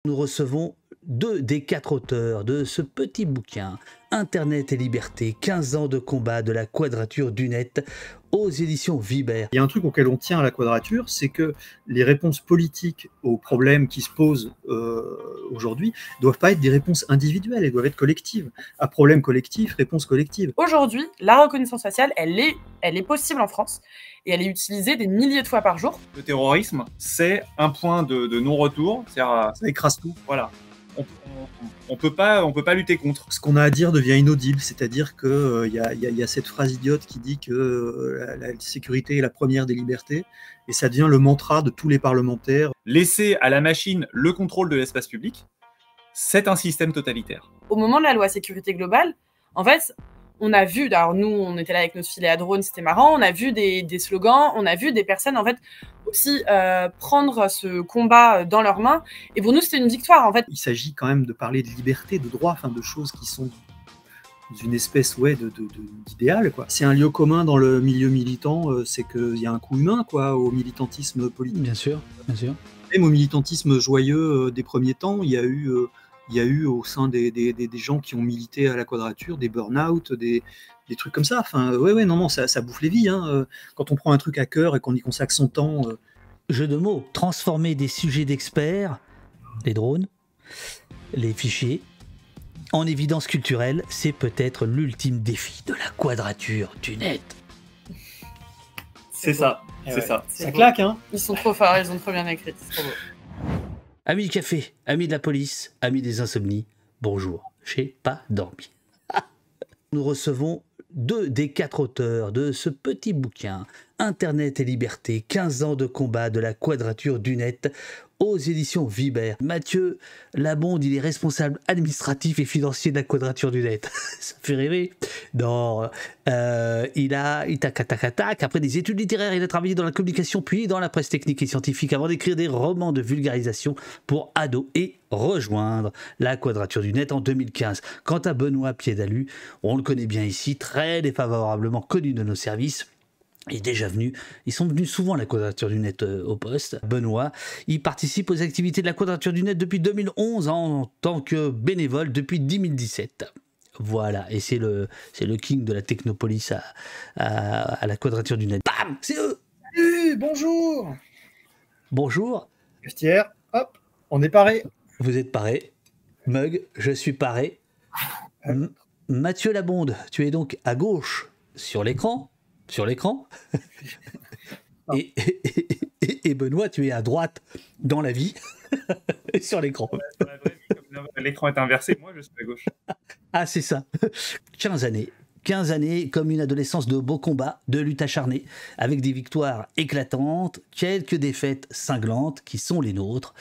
Nous recevons 2 des 4 auteurs de ce petit bouquin, Internet et liberté, 15 ans de combat de la quadrature du net, aux éditions Vibert. Il y a un truc auquel on tient à la quadrature, c'est que les réponses politiques aux problèmes qui se posent aujourd'hui ne doivent pas être des réponses individuelles, elles doivent être collectives. À problème collectif, réponse collective. Aujourd'hui, la reconnaissance faciale, elle est possible en France et elle est utilisée des milliers de fois par jour. Le terrorisme, c'est un point de non-retour, c'est-à-dire ça écrase tout. Voilà. On peut pas lutter contre. Ce qu'on a à dire devient inaudible, c'est-à-dire qu'il y a cette phrase idiote qui dit que la sécurité est la première des libertés, et ça devient le mantra de tous les parlementaires. Laisser à la machine le contrôle de l'espace public, c'est un système totalitaire. Au moment de la loi sécurité globale, en fait, on a vu, alors nous, on était là avec notre filet à drone, c'était marrant, on a vu des slogans, on a vu des personnes, en fait, aussi prendre ce combat dans leurs mains. Et pour nous, c'était une victoire, en fait. Il s'agit quand même de parler de liberté, de droit, enfin de choses qui sont d'une espèce d'idéal, quoi. C'est un lieu commun dans le milieu militant, c'est qu'il y a un coup humain, quoi, au militantisme politique. Bien sûr, bien sûr. Même au militantisme joyeux des premiers temps, il y a eu au sein des gens qui ont milité à la quadrature des burn-out, des trucs comme ça. Enfin, non, ça bouffe les vies. Hein. Quand on prend un truc à cœur et qu'on y consacre son temps. Jeu de mots, transformer des sujets d'experts, les drones, les fichiers, en évidence culturelle, c'est peut-être l'ultime défi de la quadrature du net. C'est ça, c'est ça. Ça claque, hein. Ils sont trop forts, ils ont trop bien écrit, c'est trop beau. Amis du café, amis de la police, amis des insomnies, bonjour, j'ai pas dormi. Nous recevons 2 des 4 auteurs de ce petit bouquin, Internet et liberté, 15 ans de combat de la quadrature du net, aux éditions Vibert. Mathieu Labonde, il est responsable administratif et financier de la quadrature du net. Ça fait rêver. Non, il tac, après des études littéraires, il a travaillé dans la communication puis dans la presse technique et scientifique avant d'écrire des romans de vulgarisation pour ados et rejoindre la quadrature du net en 2015. Quant à Benoît Piédalu, on le connaît bien ici, très défavorablement connu de nos services. Il est déjà venu, ils sont venus souvent à la quadrature du net au poste. Benoît, il participe aux activités de la quadrature du net depuis 2011 en tant que bénévole depuis 2017. Voilà, et c'est le king de la technopolis à la quadrature du net. Bam, c'est eux. Salut, bonjour. Bonjour. Vestiaire, hop, on est paré. Vous êtes paré. Mug, je suis paré. Mathieu Labonde, tu es donc à gauche sur l'écran. Et Benoît, tu es à droite dans la vie sur l'écran. Dans la vraie vie, comme l'écran est inversé, moi je suis à gauche. Ah, c'est ça. 15 années comme une adolescence de beaux combats, de lutte acharnée, avec des victoires éclatantes, quelques défaites cinglantes qui sont les nôtres.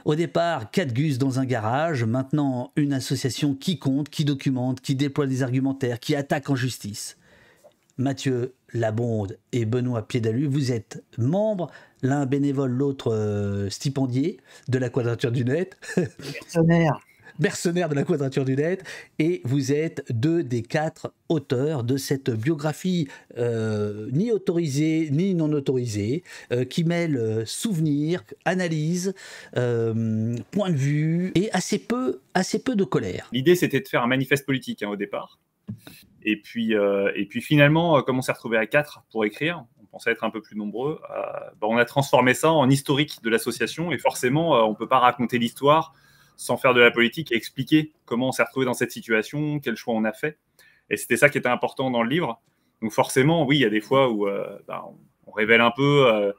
Au départ, 4 gus dans un garage, maintenant une association qui compte, qui documente, qui déploie des argumentaires, qui attaque en justice. Mathieu Labonde et Benoît Piédalu, vous êtes membres, l'un bénévole, l'autre stipendié de la quadrature du net. Mercenaire de la quadrature du net, et vous êtes 2 des 4 auteurs de cette biographie ni autorisée ni non autorisée, qui mêle souvenirs, analyse, point de vue et assez peu de colère. L'idée c'était de faire un manifeste politique au départ. Et puis finalement, comme on s'est retrouvé à 4 pour écrire, on pensait être un peu plus nombreux, on a transformé ça en historique de l'association, et forcément, on ne peut pas raconter l'histoire sans faire de la politique et expliquer comment on s'est retrouvé dans cette situation, quel choix on a fait. Et c'était ça qui était important dans le livre. Donc forcément, oui, il y a des fois où on révèle un peu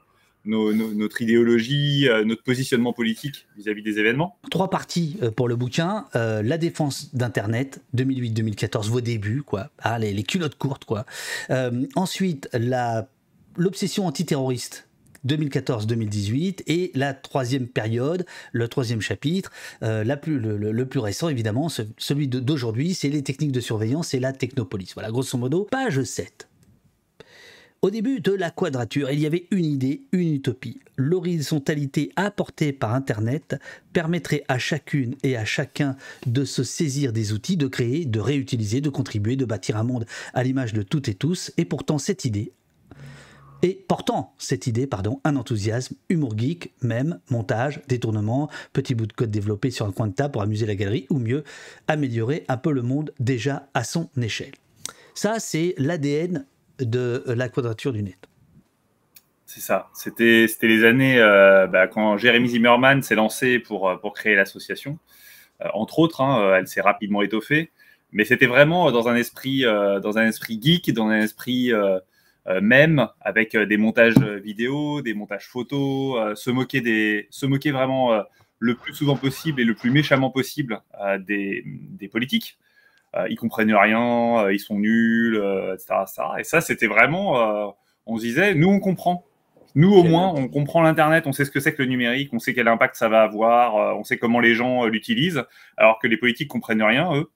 notre idéologie, notre positionnement politique vis-à-vis des événements. 3 parties pour le bouquin. La défense d'Internet, 2008-2014, vos débuts, quoi. Ah, les culottes courtes, quoi. Ensuite, l'obsession antiterroriste, 2014-2018, et la 3e période, le 3e chapitre, le plus récent évidemment, celui d'aujourd'hui, c'est les techniques de surveillance et la technopolis. Voilà, grosso modo, page 7. Au début de la quadrature, il y avait une idée, une utopie. L'horizontalité apportée par Internet permettrait à chacune et à chacun de se saisir des outils, de créer, de réutiliser, de contribuer, de bâtir un monde à l'image de toutes et tous. Et pourtant, cette idée et portant cette idée, un enthousiasme, humour geek, même, montage, détournement, petit bout de code développé sur un coin de table pour amuser la galerie, ou mieux, améliorer un peu le monde déjà à son échelle. Ça, c'est l'ADN de la Quadrature du Net. C'est ça. C'était les années quand Jérémy Zimmerman s'est lancé pour créer l'association. Entre autres, elle s'est rapidement étoffée. Mais c'était vraiment dans un esprit geek, dans un esprit même, avec des montages vidéo, des montages photos, se moquer vraiment le plus souvent possible et le plus méchamment possible des politiques. Ils comprennent rien, ils sont nuls, etc., etc. Et ça, c'était vraiment... on se disait, nous, on comprend. Nous, au moins, on comprend l'Internet, on sait ce que c'est que le numérique, on sait quel impact ça va avoir, on sait comment les gens l'utilisent, alors que les politiques comprennent rien, eux.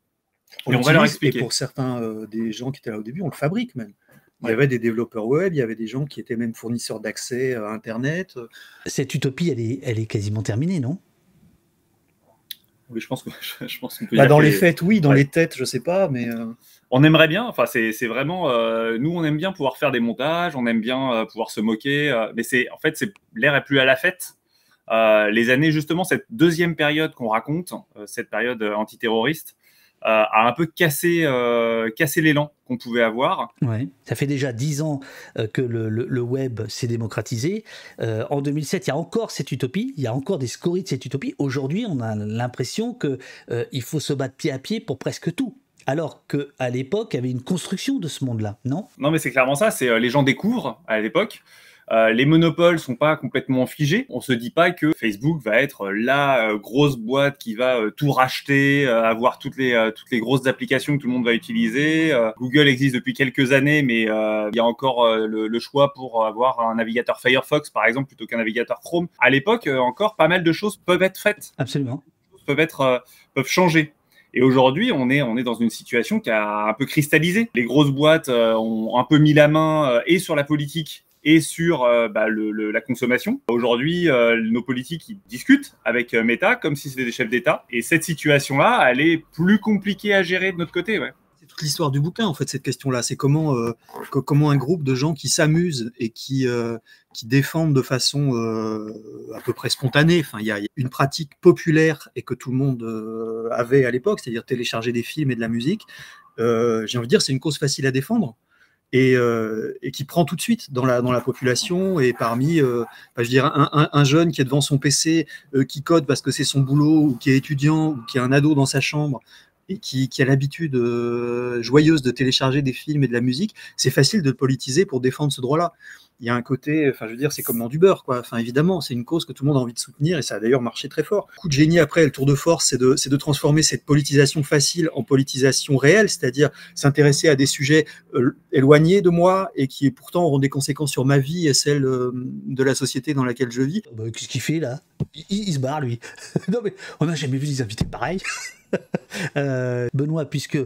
Et on va leur expliquer. Et pour certains des gens qui étaient là au début, on le fabrique même. Il y avait des développeurs web, il y avait des gens qui étaient même fournisseurs d'accès à Internet. Cette utopie, elle est quasiment terminée, non? Oui, je pense qu'on peut dire dans les faits, oui, dans les têtes, je sais pas, mais... On aimerait bien, enfin, c'est vraiment... nous, on aime bien pouvoir faire des montages, on aime bien pouvoir se moquer, mais en fait, l'air est plus à la fête. Les années, justement, cette deuxième période qu'on raconte, cette période antiterroriste, a un peu cassé l'élan qu'on pouvait avoir. Ouais. Ça fait déjà 10 ans que le web s'est démocratisé. En 2007, il y a encore cette utopie, il y a encore des scories de cette utopie. Aujourd'hui, on a l'impression qu'il faut se battre pied à pied pour presque tout. Alors qu'à l'époque, il y avait une construction de ce monde-là, non? Non, mais c'est clairement ça. C'est les gens découvrent à l'époque. Les monopoles sont pas complètement figés. On se dit pas que Facebook va être la grosse boîte qui va tout racheter, avoir toutes les grosses applications que tout le monde va utiliser. Google existe depuis quelques années, mais il y a encore le choix pour avoir un navigateur Firefox, par exemple, plutôt qu'un navigateur Chrome. À l'époque, encore pas mal de choses peuvent être faites. Absolument. Peuvent changer. Et aujourd'hui, on est dans une situation qui a un peu cristallisé. Les grosses boîtes ont un peu mis la main et sur la politique et sur la consommation. Aujourd'hui, nos politiques ils discutent avec Meta comme si c'était des chefs d'État. Et cette situation-là, elle est plus compliquée à gérer de notre côté. Ouais. C'est toute l'histoire du bouquin, en fait, cette question-là. C'est comment un groupe de gens qui s'amusent et qui défendent de façon à peu près spontanée. Enfin, il y a une pratique populaire et que tout le monde avait à l'époque, c'est-à-dire télécharger des films et de la musique. J'ai envie de dire, c'est une cause facile à défendre. Et qui prend tout de suite dans la population et parmi, je dirais, un jeune qui est devant son PC, qui code parce que c'est son boulot, ou qui est étudiant, ou qui a un ado dans sa chambre, et qui a l'habitude joyeuse de télécharger des films et de la musique, c'est facile de le politiser pour défendre ce droit-là. Il y a un côté, enfin, je veux dire, c'est comme dans du beurre, quoi. Enfin, évidemment, c'est une cause que tout le monde a envie de soutenir et ça a d'ailleurs marché très fort. Le coup de génie après, le tour de force, c'est de transformer cette politisation facile en politisation réelle, c'est-à-dire s'intéresser à des sujets éloignés de moi et qui pourtant auront des conséquences sur ma vie et celle de la société dans laquelle je vis. Qu'est-ce qu'il fait là? Il se barre, lui. Non, mais on n'a jamais vu des invités pareils. Benoît, puisque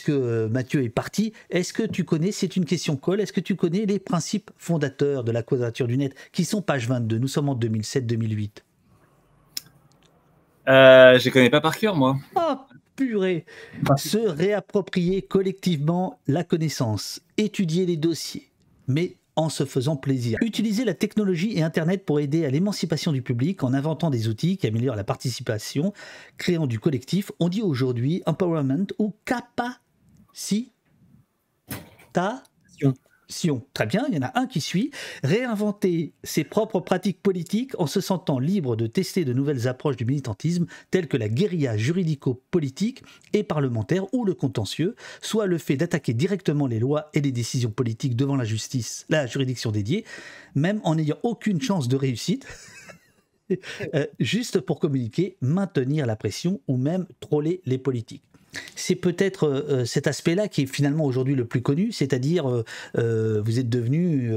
Mathieu est parti, est-ce que tu connais, c'est une question colle, est-ce que tu connais les principes fondateurs de la Quadrature du Net qui sont page 22, nous sommes en 2007-2008? Je les connais pas par cœur, moi. Oh purée! Se réapproprier collectivement la connaissance, étudier les dossiers, mais en se faisant plaisir. Utiliser la technologie et Internet pour aider à l'émancipation du public en inventant des outils qui améliorent la participation, créant du collectif. On dit aujourd'hui empowerment ou capacitation. Très bien, il y en a un qui suit. Réinventer ses propres pratiques politiques en se sentant libre de tester de nouvelles approches du militantisme telles que la guérilla juridico-politique et parlementaire ou le contentieux, soit le fait d'attaquer directement les lois et les décisions politiques devant la justice, la juridiction dédiée, même en n'ayant aucune chance de réussite, juste pour communiquer, maintenir la pression ou même troller les politiques. C'est peut-être cet aspect-là qui est finalement aujourd'hui le plus connu, c'est-à-dire vous êtes devenu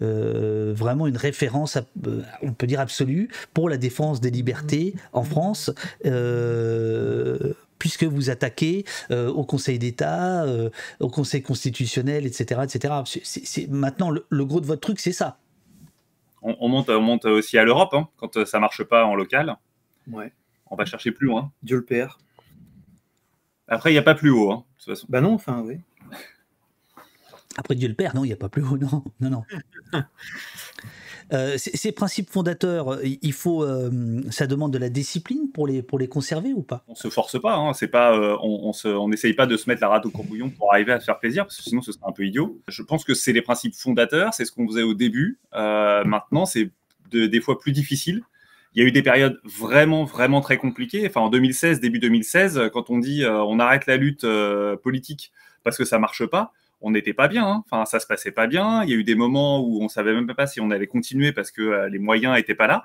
vraiment une référence, on peut dire absolue, pour la défense des libertés en France, puisque vous attaquez au Conseil d'État, au Conseil constitutionnel, etc. etc. Maintenant, le gros de votre truc, c'est ça. On monte aussi à l'Europe, hein, quand ça ne marche pas en local. Ouais. On va chercher plus loin. Dieu le père. Après, il n'y a pas plus haut, hein, de toute façon. Bah non, enfin, oui. Après Dieu le Père, non, il n'y a pas plus haut, non, non, non. Ces principes fondateurs, ça demande de la discipline pour les conserver ou pas? On se force pas, hein. C'est pas, on n'essaye pas de se mettre la rate au courbouillon pour arriver à se faire plaisir, parce que sinon ce serait un peu idiot. Je pense que c'est les principes fondateurs, c'est ce qu'on faisait au début. Maintenant, c'est des fois plus difficile. Il y a eu des périodes vraiment, vraiment très compliquées. Enfin, en 2016, début 2016, quand on dit on arrête la lutte politique parce que ça marche pas, on n'était pas bien, hein. Enfin, ça se passait pas bien. Il y a eu des moments où on savait même pas si on allait continuer parce que les moyens n'étaient pas là.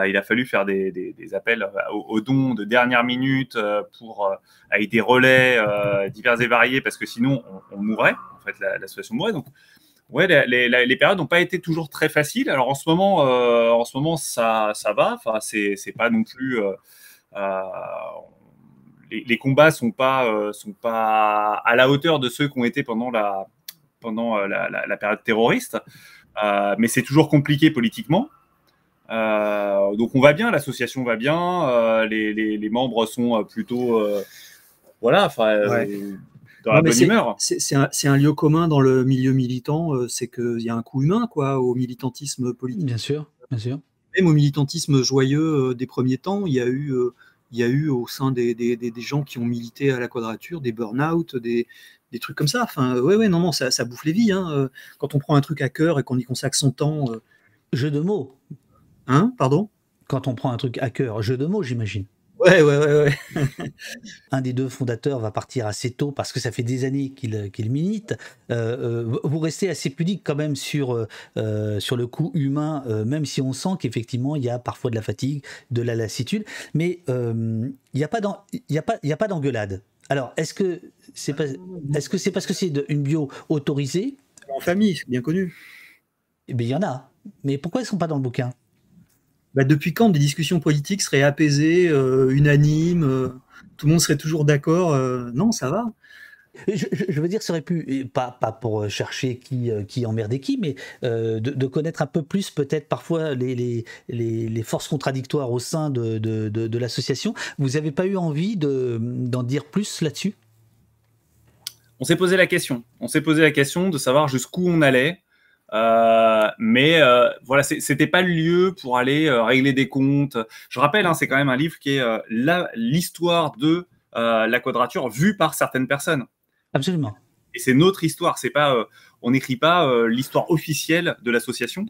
Il a fallu faire des appels aux dons de dernière minute avec des relais divers et variés parce que sinon on mourrait. En fait, la situation mourrait. Donc, ouais, les périodes n'ont pas été toujours très faciles. Alors en ce moment, ça va. Enfin, c'est pas non plus. Les combats sont pas à la hauteur de ceux qui ont été pendant la période terroriste, mais c'est toujours compliqué politiquement. Donc on va bien, l'association va bien, les membres sont plutôt voilà, Ouais. dans la Non, mais bonne humeur. c'est un lieu commun dans le milieu militant, c'est qu'il y a un coût humain quoi, au militantisme politique. Bien sûr, bien sûr. Même au militantisme joyeux des premiers temps, il y a eu au sein des gens qui ont milité à la Quadrature des burn-out, des trucs comme ça. Enfin, ouais, non, ça bouffe les vies. Hein. Quand on prend un truc à cœur et qu'on y consacre son temps. Jeu de mots. Hein, pardon? Quand on prend un truc à cœur, jeu de mots, j'imagine. Ouais. Un des deux fondateurs va partir assez tôt parce que ça fait des années qu'il milite. Vous restez assez pudique quand même sur le coût humain, même si on sent qu'effectivement il y a parfois de la fatigue, de la lassitude, mais il n'y a pas d'engueulade. Alors, est-ce que c'est parce que c'est une bio autorisée? En famille, c'est bien connu. Eh bien, il y en a. Mais pourquoi ils ne sont pas dans le bouquin? Bah, depuis quand des discussions politiques seraient apaisées, unanimes, tout le monde serait toujours d'accord? Non, ça va. Je veux dire, ça aurait pu, pas pour chercher qui emmerdait qui, mais de connaître un peu plus peut-être parfois les forces contradictoires au sein de l'association. Vous n'avez pas eu envie d'en dire plus là-dessus? On s'est posé la question. On s'est posé la question de savoir jusqu'où on allait. Mais voilà, c'était pas le lieu pour aller régler des comptes. Je rappelle, hein, c'est quand même un livre qui est l'histoire de la Quadrature vue par certaines personnes. Absolument. Et c'est notre histoire. C'est pas, on n'écrit pas l'histoire officielle de l'association.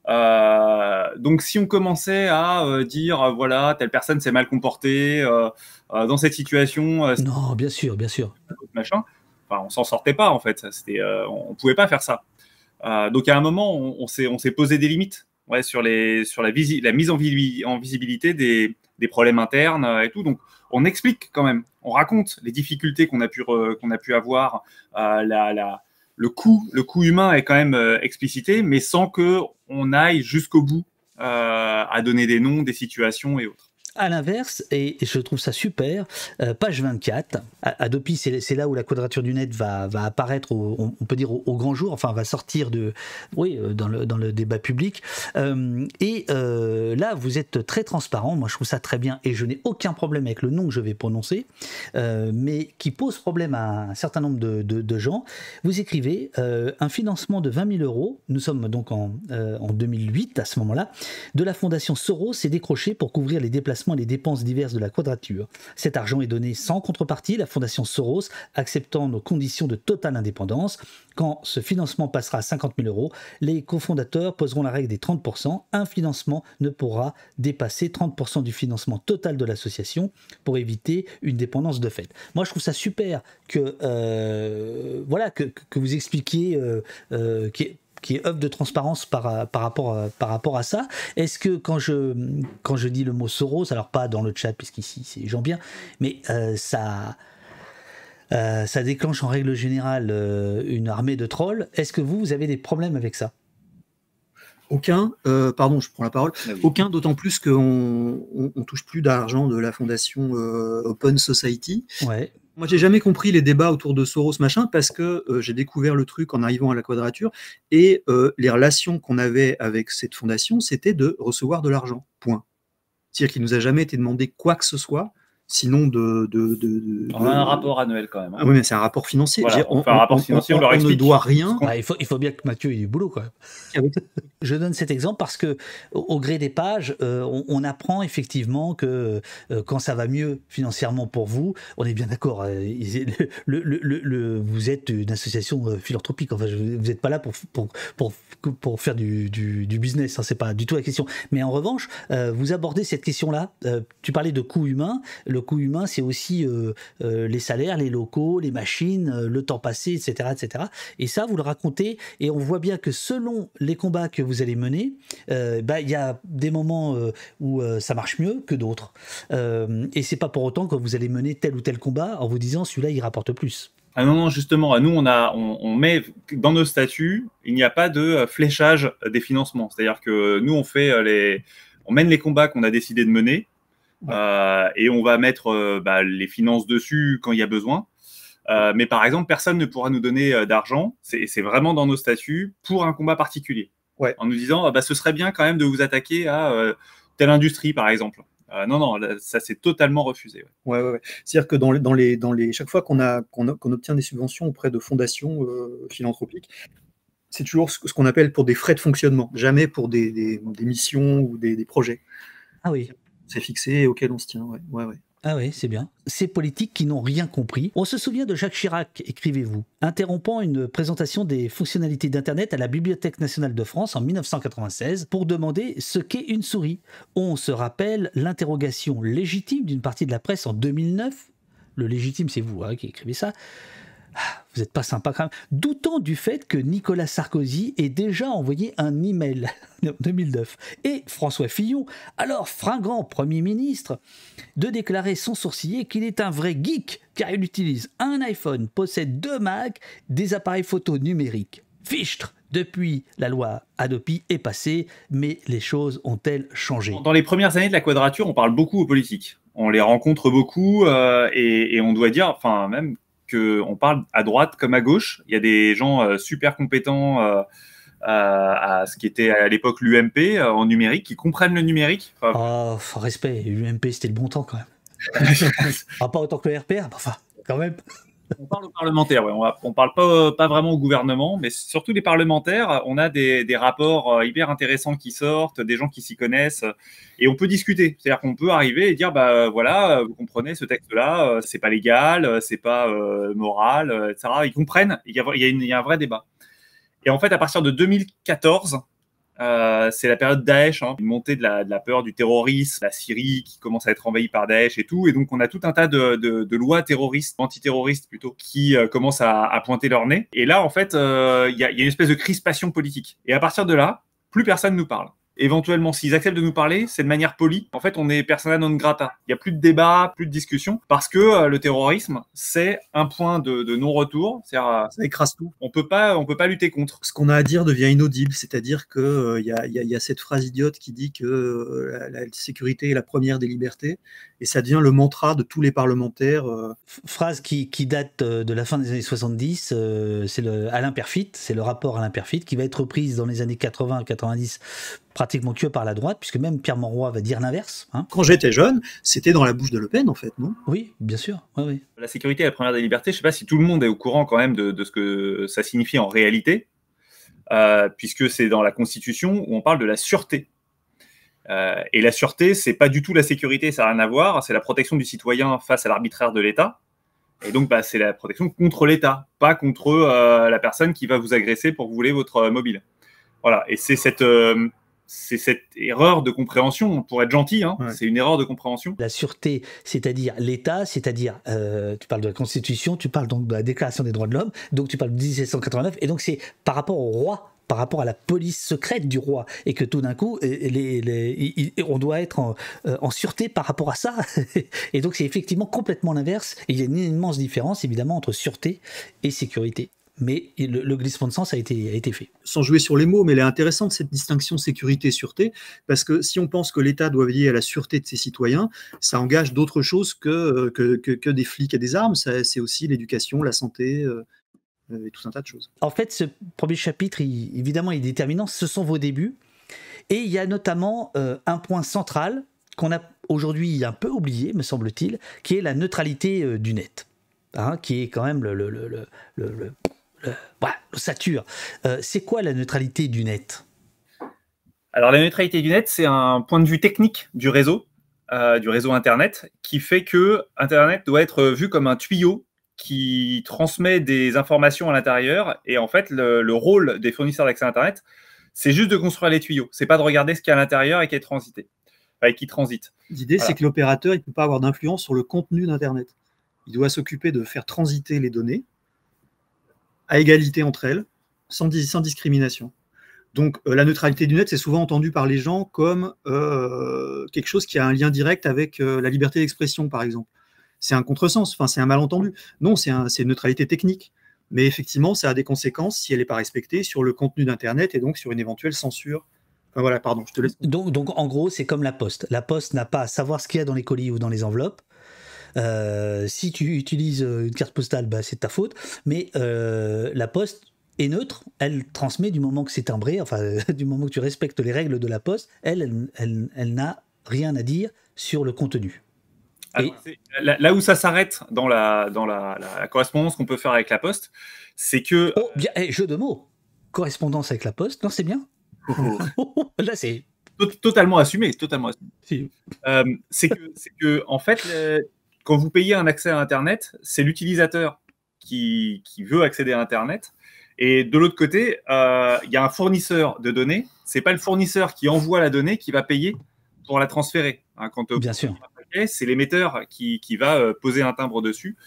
Donc, si on commençait à dire voilà, telle personne s'est mal comportée dans cette situation, non, bien sûr, machin. Enfin, on s'en sortait pas en fait. On pouvait pas faire ça. Donc à un moment, on s'est posé des limites, ouais, sur la mise en visibilité des problèmes internes et tout. Donc on explique quand même, on raconte les difficultés qu'on a pu avoir. Le coût humain est quand même explicité, mais sans que on aille jusqu'au bout à donner des noms, des situations et autres. À l'inverse, et je trouve ça super, page 24, Adopi, c'est là où la Quadrature du Net va apparaître, on peut dire au grand jour, enfin va sortir dans le débat public. Là, vous êtes très transparent, moi je trouve ça très bien, et je n'ai aucun problème avec le nom que je vais prononcer, mais qui pose problème à un certain nombre de gens. Vous écrivez un financement de 20 000 €, nous sommes donc en 2008 à ce moment-là, de la Fondation Soros est décroché pour couvrir les déplacements et les dépenses diverses de la Quadrature. Cet argent est donné sans contrepartie, la Fondation Soros acceptant nos conditions de totale indépendance. Quand ce financement passera à 50 000 €, les cofondateurs poseront la règle des 30%. Un financement ne pourra dépasser 30% du financement total de l'association pour éviter une dépendance de fait. Moi, je trouve ça super que vous expliquiez qui est œuvre de transparence par rapport à ça. Est-ce que quand je dis le mot Soros, alors pas dans le chat puisqu'ici c'est Jean Bien, mais ça déclenche en règle générale une armée de trolls. Est-ce que vous avez des problèmes avec ça? Aucun, pardon, je prends la parole. Aucun, d'autant plus qu'on touche plus d'argent de la fondation Open Society. Ouais. Moi, j'ai jamais compris les débats autour de Soros machin parce que j'ai découvert le truc en arrivant à la Quadrature et les relations qu'on avait avec cette fondation, c'était de recevoir de l'argent. Point. C'est-à-dire qu'il nous a jamais été demandé quoi que ce soit. sinon On a un rapport annuel quand même. Hein. Ah oui, mais c'est un rapport financier. Voilà, on fait un rapport financier, on leur explique. Ne doit rien. Il faut bien que Mathieu ait du boulot quand même. Je donne cet exemple parce que au gré des pages, on apprend effectivement que quand ça va mieux financièrement pour vous, on est bien d'accord. Vous êtes une association philanthropique. Enfin, vous n'êtes pas là pour faire du business. Hein, c'est pas du tout la question. Mais en revanche, vous abordez cette question-là. Tu parlais de coût humain. Le coût humain, c'est aussi les salaires, les locaux, les machines, le temps passé, etc., etc. Et ça, vous le racontez, et on voit bien que selon les combats que vous allez mener, il y a des moments où ça marche mieux que d'autres. Et c'est pas pour autant que vous allez mener tel ou tel combat en vous disant celui-là, il rapporte plus. Ah non, justement, nous, on met dans nos statuts, il n'y a pas de fléchage des financements. C'est-à-dire que nous, on mène les combats qu'on a décidé de mener, et on va mettre les finances dessus quand il y a besoin. Mais par exemple, personne ne pourra nous donner d'argent, c'est vraiment dans nos statuts, pour un combat particulier. Ouais. En nous disant, ce serait bien quand même de vous attaquer à telle industrie, par exemple. Non, ça c'est totalement refusé. Ouais. C'est-à-dire que chaque fois qu'on obtient des subventions auprès de fondations philanthropiques, c'est toujours ce qu'on appelle pour des frais de fonctionnement, jamais pour des missions ou des projets. Ah oui. C'est fixé et auquel on se tient, ouais. Ah oui, c'est bien. Ces politiques qui n'ont rien compris. On se souvient de Jacques Chirac, écrivez-vous, interrompant une présentation des fonctionnalités d'Internet à la Bibliothèque nationale de France en 1996 pour demander ce qu'est une souris. On se rappelle l'interrogation légitime d'une partie de la presse en 2009. Le légitime, c'est vous qui écrivez ça. Vous n'êtes pas sympa quand même. Doutant du fait que Nicolas Sarkozy ait déjà envoyé un email en 2009 et François Fillon, alors fringant Premier ministre, de déclarer sans sourciller qu'il est un vrai geek car il utilise un iPhone, possède 2 Mac, des appareils photo numériques. Fichtre. Depuis, la loi Hadopi est passée, mais les choses ont-elles changé? Dans les premières années de la Quadrature, on parle beaucoup aux politiques. On les rencontre beaucoup et on doit dire, enfin même qu'on parle à droite comme à gauche. Il y a des gens super compétents à ce qui était à l'époque l'UMP en numérique, qui comprennent le numérique. Respect, l'UMP c'était le bon temps quand même. Pas autant que le RPR, enfin quand même. On parle aux parlementaires, on parle pas vraiment au gouvernement, mais surtout les parlementaires. On a des rapports hyper intéressants qui sortent, des gens qui s'y connaissent, et on peut discuter. C'est-à-dire qu'on peut arriver et dire, voilà, vous comprenez, ce texte-là, c'est pas légal, c'est pas moral, etc. Ils comprennent, il y a un vrai débat. Et en fait, à partir de 2014, c'est la période Daesh, une montée de la peur du terrorisme, la Syrie qui commence à être envahie par Daesh et tout, et donc on a tout un tas de lois terroristes, antiterroristes plutôt, qui commencent à pointer leur nez. Et là, en fait, il y a une espèce de crispation politique. Et à partir de là, plus personne nous parle. Éventuellement, s'ils acceptent de nous parler, c'est de manière polie. En fait, on est persona non grata. Il n'y a plus de débat, plus de discussion, parce que le terrorisme, c'est un point de non-retour. Ça écrase tout. On peut pas lutter contre. Ce qu'on a à dire devient inaudible, c'est-à-dire que y a cette phrase idiote qui dit que la sécurité est la première des libertés, et ça devient le mantra de tous les parlementaires. Phrase qui date de la fin des années 70, c'est Alain Perfit, c'est le rapport Alain Perfit, qui va être reprise dans les années 80-90 pratiquement que par la droite, puisque même Pierre Mauroy va dire l'inverse. Quand j'étais jeune, c'était dans la bouche de Le Pen, en fait, non? Oui, bien sûr. Oui. La sécurité est la première des libertés. Je ne sais pas si tout le monde est au courant quand même de ce que ça signifie en réalité, puisque c'est dans la Constitution où on parle de la sûreté. Et la sûreté, c'est pas du tout la sécurité, ça n'a rien à voir. C'est la protection du citoyen face à l'arbitraire de l'État. Et donc, c'est la protection contre l'État, pas contre la personne qui va vous agresser pour voler votre mobile. Voilà. Et c'est cette erreur de compréhension, pour être gentil, c'est une erreur de compréhension. La sûreté, c'est-à-dire l'État, c'est-à-dire, tu parles de la Constitution, tu parles donc de la Déclaration des droits de l'homme, donc tu parles de 1789, et donc c'est par rapport au roi, par rapport à la police secrète du roi, et que tout d'un coup, on doit être en sûreté par rapport à ça. Et donc c'est effectivement complètement l'inverse, et il y a une immense différence, évidemment, entre sûreté et sécurité. Mais le glissement de sens a été fait. Sans jouer sur les mots, mais elle est intéressante cette distinction sécurité-sûreté, parce que si on pense que l'État doit veiller à la sûreté de ses citoyens, ça engage d'autres choses que des flics et des armes. C'est aussi l'éducation, la santé et tout un tas de choses. En fait, ce premier chapitre, évidemment, il est déterminant. Ce sont vos débuts. Et il y a notamment un point central qu'on a aujourd'hui un peu oublié, me semble-t-il, qui est la neutralité du net, hein, qui est quand même l'ossature. C'est quoi la neutralité du net? Alors la neutralité du net, c'est un point de vue technique du réseau Internet, qui fait que Internet doit être vu comme un tuyau qui transmet des informations à l'intérieur. Et en fait, le rôle des fournisseurs d'accès à Internet, c'est juste de construire les tuyaux. C'est pas de regarder ce qu'il y a à l'intérieur et qui transite. L'idée, c'est que l'opérateur, il ne peut pas avoir d'influence sur le contenu d'Internet. Il doit s'occuper de faire transiter les données à égalité entre elles, sans discrimination. Donc, la neutralité du net, c'est souvent entendu par les gens comme quelque chose qui a un lien direct avec la liberté d'expression, par exemple. C'est un contresens, enfin, c'est un malentendu. Non, c'est une neutralité technique. Mais effectivement, ça a des conséquences, si elle n'est pas respectée, sur le contenu d'Internet et donc sur une éventuelle censure. Enfin, voilà, pardon, je te laisse. Donc, en gros, c'est comme la Poste. La Poste n'a pas à savoir ce qu'il y a dans les colis ou dans les enveloppes. Si tu utilises une carte postale, bah, c'est de ta faute. Mais la Poste est neutre, elle transmet du moment que c'est timbré, enfin du moment que tu respectes les règles de la Poste, elle n'a rien à dire sur le contenu. Alors, là où ça s'arrête dans la correspondance qu'on peut faire avec la Poste, c'est que... Oh, bien, jeu de mots. Correspondance avec la Poste, non, c'est bien. Là, c'est... Totalement assumé. Si. C'est que, en fait, quand vous payez un accès à Internet, c'est l'utilisateur qui veut accéder à Internet. Et de l'autre côté, il y a un fournisseur de données. C'est pas le fournisseur qui envoie la donnée qui va payer pour la transférer. Hein, bien sûr. C'est l'émetteur qui va poser un timbre dessus.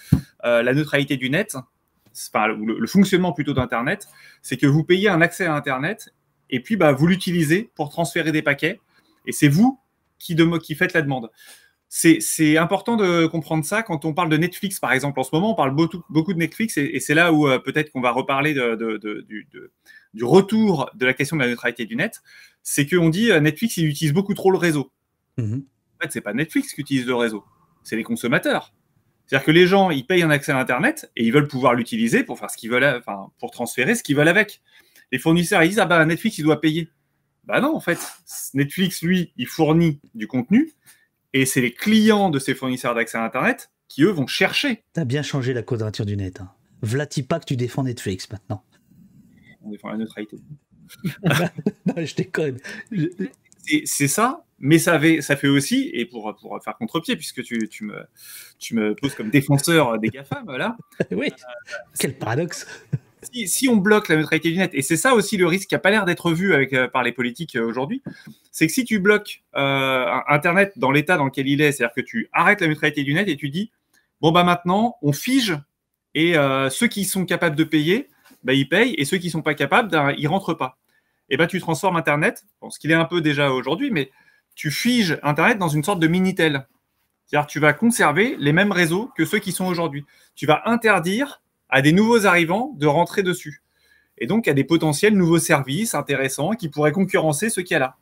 La neutralité du net, enfin, le fonctionnement plutôt d'Internet, c'est que vous payez un accès à Internet et puis bah, vous l'utilisez pour transférer des paquets. Et c'est vous qui faites la demande. C'est important de comprendre ça quand on parle de Netflix, par exemple. En ce moment, on parle beaucoup de Netflix et c'est là où peut-être qu'on va reparler du retour de la question de la neutralité du net. C'est qu'on dit Netflix, il utilise beaucoup trop le réseau. Mm-hmm. En fait, c'est pas Netflix qui utilise le réseau, c'est les consommateurs. C'est-à-dire que les gens, ils payent un accès à Internet et ils veulent pouvoir l'utiliser pour faire ce qu'ils veulent, enfin, pour transférer ce qu'ils veulent avec. Les fournisseurs, ils disent ah bah Netflix, il doit payer. Bah non, en fait, Netflix, lui, il fournit du contenu. Et c'est les clients de ces fournisseurs d'accès à Internet qui, eux, vont chercher. T'as bien changé la quadrature du net. Hein. V'là-t-il pas que tu défends Netflix maintenant? On défend la neutralité. Non, je déconne. C'est ça, mais ça fait aussi, et pour faire contre-pied, puisque tu me poses comme défenseur des GAFAM, là. Oui, quel paradoxe. Si on bloque la neutralité du net, et c'est ça aussi le risque qui n'a pas l'air d'être vu par les politiques aujourd'hui, c'est que si tu bloques Internet dans l'état dans lequel il est, c'est-à-dire que tu arrêtes la neutralité du net et tu dis, bon bah maintenant, on fige, et ceux qui sont capables de payer, bah, ils payent, et ceux qui ne sont pas capables, bah, ils ne rentrent pas. Et bah, tu transformes Internet, bon, ce qu'il est un peu déjà aujourd'hui, mais tu figes Internet dans une sorte de Minitel. C'est-à-dire que tu vas conserver les mêmes réseaux que ceux qui sont aujourd'hui. Tu vas interdire à des nouveaux arrivants de rentrer dessus. Et donc, à des potentiels nouveaux services intéressants qui pourraient concurrencer ceux qu'il y a là.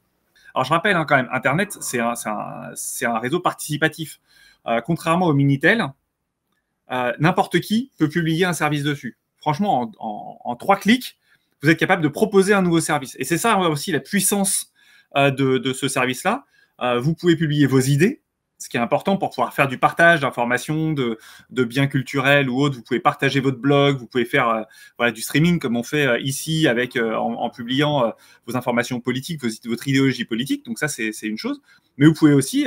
Alors, je rappelle quand même, Internet, c'est un réseau participatif. Contrairement au Minitel, n'importe qui peut publier un service dessus. Franchement, en 3 clics, vous êtes capable de proposer un nouveau service. Et c'est ça aussi la puissance de ce service-là. Vous pouvez publier vos idées, ce qui est important pour pouvoir faire du partage d'informations, de biens culturels ou autres. Vous pouvez partager votre blog, vous pouvez faire du streaming comme on fait ici avec, en publiant vos informations politiques, votre idéologie politique. Donc ça, c'est une chose. Mais vous pouvez aussi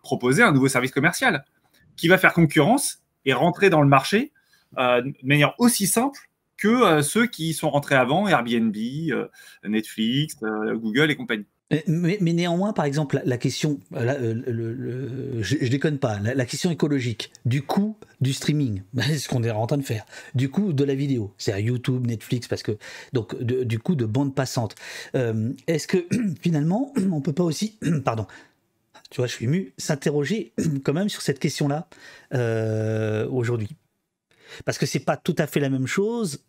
proposer un nouveau service commercial qui va faire concurrence et rentrer dans le marché de manière aussi simple que ceux qui sont rentrés avant, Airbnb, Netflix, Google et compagnie. Mais néanmoins, par exemple, la question, je déconne pas, la question écologique, du coût du streaming, c'est ce qu'on est en train de faire, du coût de la vidéo, c'est-à-dire YouTube, Netflix, parce que, donc, du coût de bande passante. Est-ce que, finalement, on peut pas aussi, pardon, tu vois, je suis ému, s'interroger quand même sur cette question-là aujourd'hui? Parce que c'est pas tout à fait la même chose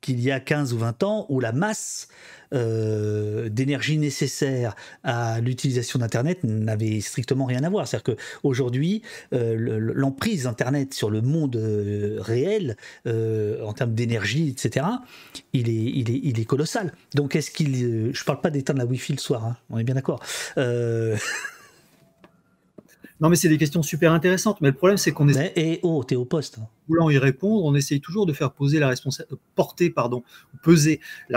qu'il y a 15 ou 20 ans, où la masse d'énergie nécessaire à l'utilisation d'Internet n'avait strictement rien à voir. C'est-à-dire qu'aujourd'hui, l'emprise d'Internet sur le monde réel, en termes d'énergie, etc., il est colossal. Donc, je ne parle pas d'éteindre la Wi-Fi le soir, hein, on est bien d'accord. Non, mais c'est des questions super intéressantes. Mais le problème, c'est qu'on essaie, Et oh, t'es au poste. Hein. voulant y répondre, on essaye toujours de faire peser la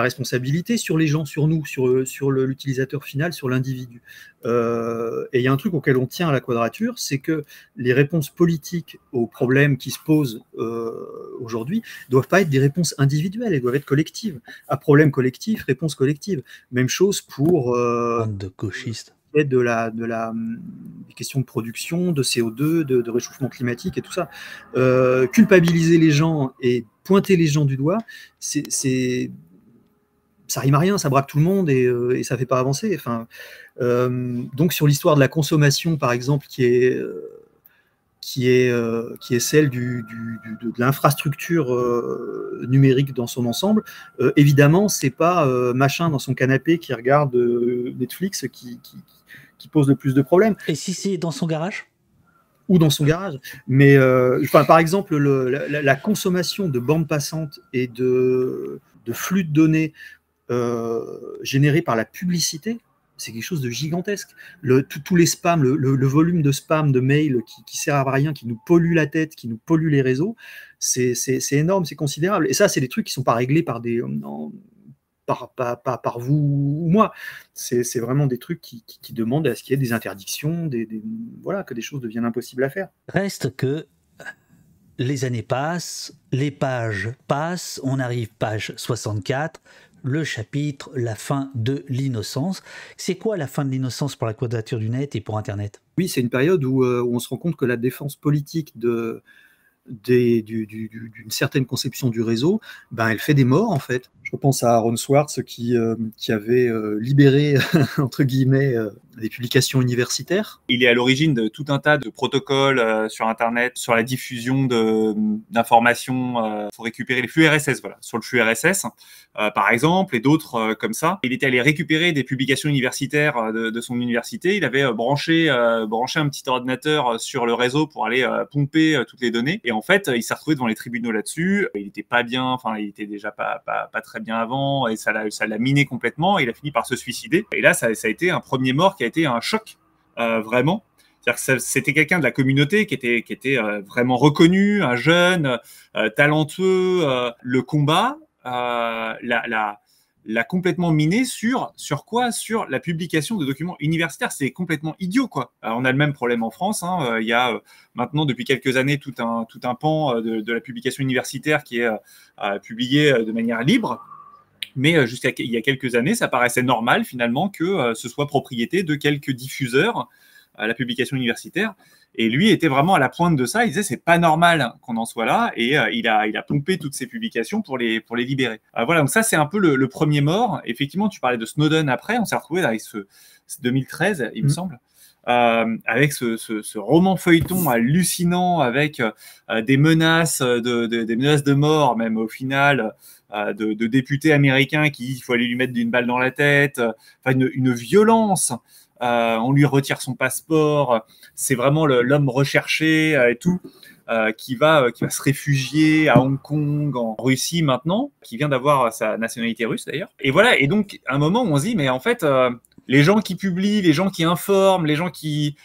responsabilité sur les gens, sur nous, sur l'utilisateur final, sur l'individu. Et il y a un truc auquel on tient à la Quadrature, c'est que les réponses politiques aux problèmes qui se posent aujourd'hui ne doivent pas être des réponses individuelles, elles doivent être collectives. À problème collectif, réponse collective. Même chose pour Bande de gauchistes. des questions de production, de CO2, de réchauffement climatique et tout ça. Culpabiliser les gens et pointer les gens du doigt, ça rime à rien, ça braque tout le monde et ça fait pas avancer. Enfin, donc sur l'histoire de la consommation, par exemple, qui est celle de l'infrastructure numérique dans son ensemble, évidemment, c'est pas machin dans son canapé qui regarde Netflix qui pose le plus de problèmes. Et si c'est dans son garage ? Ou dans son garage. Mais par exemple, la consommation de bandes passantes et de flux de données générés par la publicité, c'est quelque chose de gigantesque. Tous les spams, le volume de spam, de mails qui sert à rien, qui nous pollue la tête, qui nous pollue les réseaux, c'est énorme, c'est considérable. Et ça, c'est des trucs qui ne sont pas réglés par par vous ou moi. C'est vraiment des trucs qui demandent à ce qu'il y ait des interdictions, voilà, que des choses deviennent impossibles à faire. Reste que les années passent, les pages passent, on arrive page 64, le chapitre, la fin de l'innocence. C'est quoi la fin de l'innocence pour la Quadrature du Net et pour Internet ? Oui, c'est une période où on se rend compte que la défense politique d'une certaine conception du réseau, elle fait des morts en fait. Je pense à Aaron Swartz qui avait libéré, entre guillemets, des publications universitaires. Il est à l'origine de tout un tas de protocoles sur Internet, sur la diffusion d'informations. Il faut récupérer les flux RSS, voilà, sur le flux RSS, par exemple, et d'autres comme ça. Il était allé récupérer des publications universitaires de son université. Il avait branché un petit ordinateur sur le réseau pour aller pomper toutes les données. Et en fait, il s'est retrouvé devant les tribunaux là-dessus. Il n'était pas bien, enfin, il était déjà pas très bien avant, et ça l'a miné complètement. Et il a fini par se suicider. Et là, ça a été un premier mort qui a été un choc, vraiment. C'est-à-dire que c'était quelqu'un de la communauté qui était vraiment reconnu, un jeune, talentueux. Le combat l'a complètement miné sur quoi ? Sur la publication de documents universitaires. C'est complètement idiot, quoi. On a le même problème en France. Hein. Il y a maintenant, depuis quelques années, tout un pan de la publication universitaire qui est publié de manière libre. Mais jusqu'à il y a quelques années, ça paraissait normal finalement que ce soit propriété de quelques diffuseurs à la publication universitaire. Et lui était vraiment à la pointe de ça. Il disait c'est pas normal qu'on en soit là. Et il a pompé toutes ces publications pour les libérer. Voilà, donc ça c'est un peu le premier mort. Effectivement, tu parlais de Snowden après. On s'est retrouvé avec ce 2013, il me semble. Avec ce roman feuilleton hallucinant avec des menaces des menaces de mort, même au final, de députés américains il faut aller lui mettre une balle dans la tête, enfin une violence. On lui retire son passeport. C'est vraiment l'homme recherché et tout. Qui va se réfugier à Hong Kong, en Russie maintenant, qui vient d'avoir sa nationalité russe d'ailleurs. Et voilà, et donc à un moment où on se dit, mais en fait, les gens qui publient, les gens qui informent, les gens qui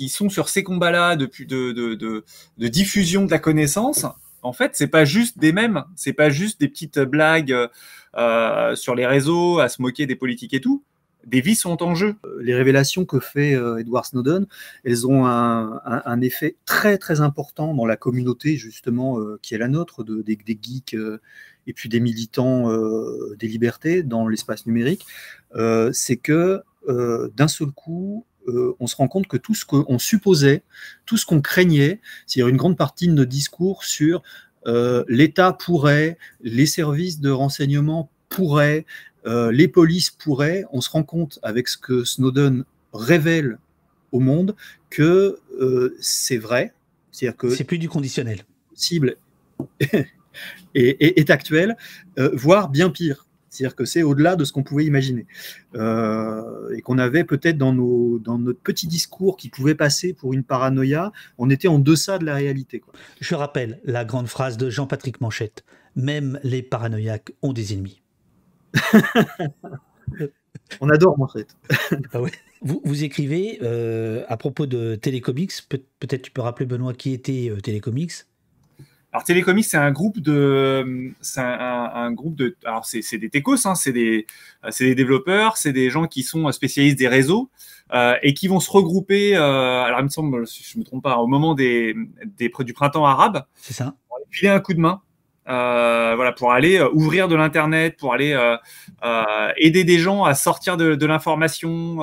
sont sur ces combats-là de diffusion de la connaissance, en fait, c'est pas juste des mèmes, c'est pas juste des petites blagues sur les réseaux à se moquer des politiques et tout. Des vies sont en jeu. Les révélations que fait Edward Snowden, elles ont un effet très très important dans la communauté justement qui est la nôtre, des geeks et puis des militants des libertés dans l'espace numérique. C'est que d'un seul coup, on se rend compte que tout ce qu'on supposait, tout ce qu'on craignait, c'est-à-dire une grande partie de nos discours sur l'État pourrait, les services de renseignement pourraient, les polices pourraient, on se rend compte avec ce que Snowden révèle au monde que c'est vrai, c'est-à-dire que c'est plus du conditionnel. Possible est actuel, voire bien pire. C'est-à-dire que c'est au-delà de ce qu'on pouvait imaginer. Et qu'on avait peut-être dans notre petit discours qui pouvait passer pour une paranoïa, on était en deçà de la réalité, quoi. Je rappelle la grande phrase de Jean-Patrick Manchette, même les paranoïaques ont des ennemis. On adore, en fait. Ah ouais. Vous écrivez à propos de Télécomics, peut-être tu peux rappeler, Benoît, qui était Télécomics. Alors Télécomics, c'est un groupe de, alors c'est des techos, hein, c'est des développeurs, c'est des gens qui sont spécialistes des réseaux et qui vont se regrouper. Alors il me semble, si je me trompe pas, au moment du printemps arabe, c'est ça, pour filer un coup de main, voilà, pour aller ouvrir de l'internet, pour aller aider des gens à sortir de l'information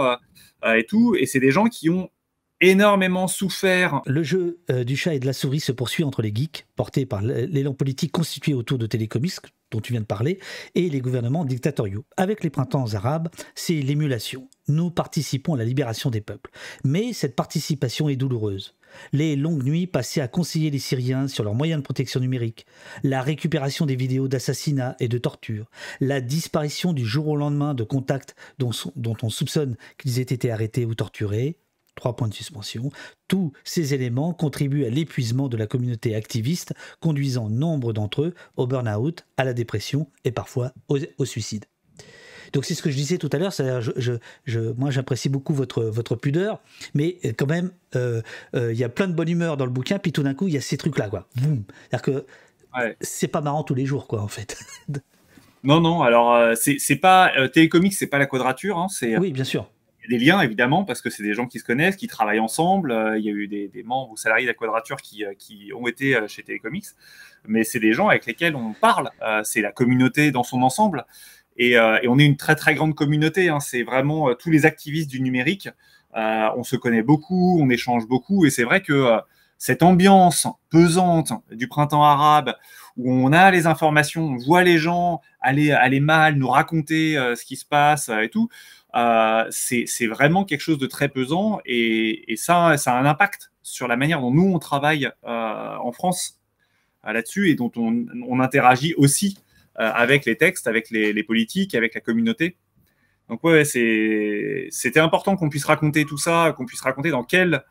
et tout. Et c'est des gens qui ont énormément souffert. Le jeu du chat et de la souris se poursuit entre les geeks, portés par l'élan politique constitué autour de Télécomics, dont tu viens de parler, et les gouvernements dictatoriaux. Avec les printemps arabes, c'est l'émulation. Nous participons à la libération des peuples. Mais cette participation est douloureuse. Les longues nuits passées à conseiller les Syriens sur leurs moyens de protection numérique, la récupération des vidéos d'assassinats et de torture, la disparition du jour au lendemain de contacts dont on soupçonne qu'ils aient été arrêtés ou torturés, 3 points de suspension. Tous ces éléments contribuent à l'épuisement de la communauté activiste, conduisant nombre d'entre eux au burn-out, à la dépression et parfois au suicide. Donc c'est ce que je disais tout à l'heure, c'est-à-dire moi j'apprécie beaucoup votre pudeur, mais quand même il y a plein de bonne humeur dans le bouquin, puis tout d'un coup il y a ces trucs-là, quoi. Boum. C'est-à-dire que c'est pas marrant tous les jours, quoi, en fait. Non, alors c'est pas Télécomics, c'est pas la Quadrature, hein, c'est. Oui, bien sûr. Il y a des liens, évidemment, parce que c'est des gens qui se connaissent, qui travaillent ensemble. Il y a eu des membres ou salariés de la Quadrature qui ont été chez Télécomics. Mais c'est des gens avec lesquels on parle. C'est la communauté dans son ensemble. Et on est une très, très grande communauté. Hein. C'est vraiment tous les activistes du numérique. On se connaît beaucoup, on échange beaucoup. Et c'est vrai que cette ambiance pesante du printemps arabe, où on a les informations, on voit les gens aller mal, nous raconter ce qui se passe et tout, c'est vraiment quelque chose de très pesant et ça a un impact sur la manière dont nous on travaille en France là-dessus et dont on interagit aussi avec les textes, avec les politiques, avec la communauté. Donc ouais, c'était important qu'on puisse raconter tout ça, qu'on puisse raconter dans quelles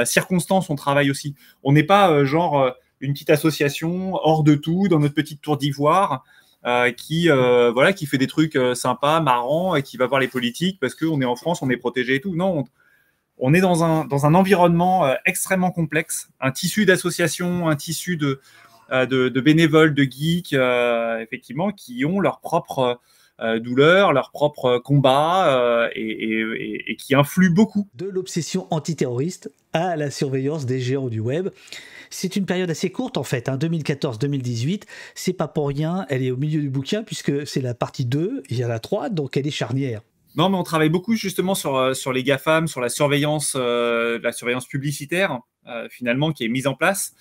circonstances on travaille aussi. On n'est pas genre une petite association hors de tout, dans notre petite tour d'ivoire, qui fait des trucs sympas, marrants, et qui va voir les politiques parce qu'on est en France, on est protégé et tout. Non, on est dans un environnement extrêmement complexe, un tissu d'associations, un tissu de bénévoles, de geeks, effectivement, qui ont leurs propres douleurs, leurs propres combats et qui influent beaucoup. De l'obsession antiterroriste à la surveillance des géants du web. C'est une période assez courte en fait, hein, 2014-2018, c'est pas pour rien, elle est au milieu du bouquin puisque c'est la partie 2, il y en a 3, donc elle est charnière. Non, mais on travaille beaucoup justement sur les GAFAM, sur la surveillance publicitaire, finalement, qui est mise en place,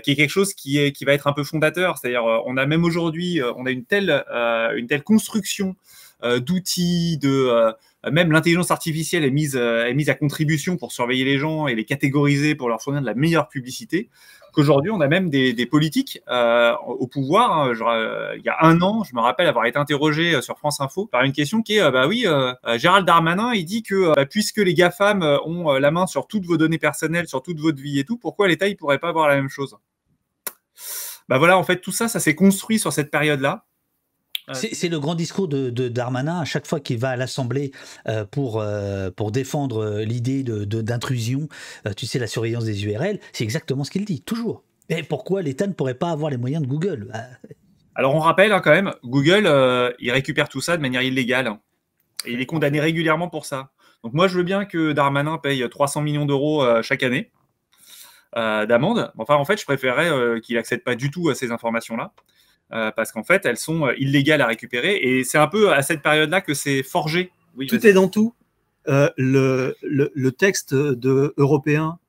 qui est quelque chose qui va être un peu fondateur. C'est-à-dire, on a même aujourd'hui, on a une telle construction d'outils, même l'intelligence artificielle est mise à contribution pour surveiller les gens et les catégoriser pour leur fournir de la meilleure publicité, qu'aujourd'hui, on a même des politiques au pouvoir. Hein, il y a un an, je me rappelle avoir été interrogé sur France Info par une question qui est, Gérald Darmanin, il dit que puisque les GAFAM ont la main sur toutes vos données personnelles, sur toute votre vie et tout, pourquoi l'État, il pourrait pas avoir la même chose ? Voilà, en fait, tout ça s'est construit sur cette période-là. C'est le grand discours de Darmanin à chaque fois qu'il va à l'Assemblée pour défendre l'idée d'intrusion, tu sais, la surveillance des URL, c'est exactement ce qu'il dit, toujours. Et pourquoi l'État ne pourrait pas avoir les moyens de Google ? Alors on rappelle quand même, Google, il récupère tout ça de manière illégale. Et il est condamné régulièrement pour ça. Donc moi je veux bien que Darmanin paye 300 millions d'euros chaque année d'amende. Enfin en fait je préférerais qu'il n'accède pas du tout à ces informations-là. Parce qu'en fait, elles sont illégales à récupérer. Et c'est un peu à cette période-là que c'est forgé. Oui, tout est dans tout. Le texte européen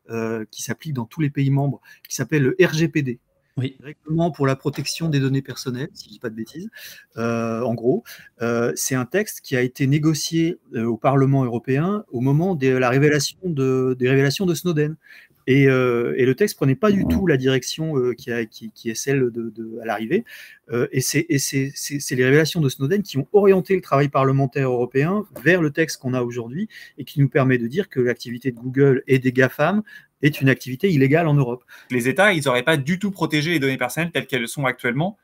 qui s'applique dans tous les pays membres, qui s'appelle le RGPD, Règlement pour la protection des données personnelles, si je ne dis pas de bêtises, en gros, c'est un texte qui a été négocié au Parlement européen au moment de la révélation des révélations de Snowden. Et le texte prenait pas du tout la direction qui est celle à l'arrivée. Et c'est les révélations de Snowden qui ont orienté le travail parlementaire européen vers le texte qu'on a aujourd'hui et qui nous permet de dire que l'activité de Google et des GAFAM est une activité illégale en Europe. Les États, ils n'auraient pas du tout protégé les données personnelles telles qu'elles sont actuellement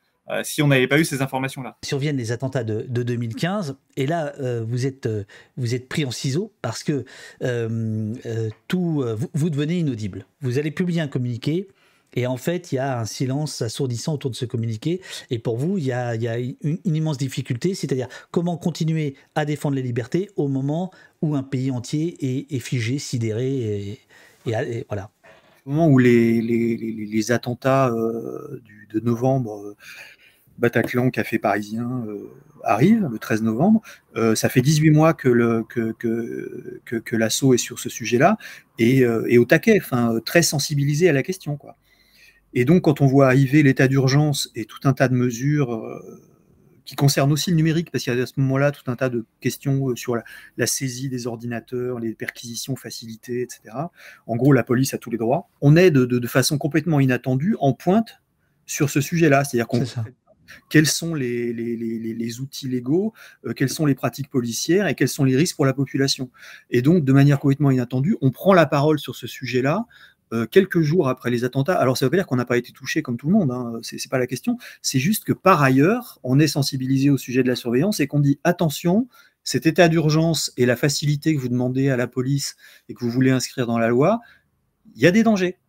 si on n'avait pas eu ces informations-là. Surviennent les attentats de 2015, et là, vous êtes pris en ciseaux parce que vous devenez inaudible. Vous allez publier un communiqué, et en fait, il y a un silence assourdissant autour de ce communiqué, et pour vous, il y a une immense difficulté, c'est-à-dire comment continuer à défendre les libertés au moment où un pays entier est figé, sidéré, et voilà. Au moment où les attentats de novembre, Bataclan, Café Parisien, arrivent, le 13 novembre, ça fait 18 mois que l'assaut est sur ce sujet-là, et au taquet, très sensibilisé à la question, quoi. Et donc, quand on voit arriver l'état d'urgence et tout un tas de mesures qui concernent aussi le numérique, parce qu'il y a à ce moment-là tout un tas de questions sur la saisie des ordinateurs, les perquisitions facilitées, etc. En gros, la police a tous les droits. On est de façon complètement inattendue en pointe sur ce sujet-là. C'est-à-dire qu'on quels sont les outils légaux, quelles sont les pratiques policières et quels sont les risques pour la population. Et donc, de manière complètement inattendue, on prend la parole sur ce sujet-là quelques jours après les attentats. Alors, ça ne veut pas dire qu'on n'a pas été touché comme tout le monde, hein, c'est pas la question. C'est juste que par ailleurs, on est sensibilisé au sujet de la surveillance et qu'on dit attention, cet état d'urgence et la facilité que vous demandez à la police et que vous voulez inscrire dans la loi, il y a des dangers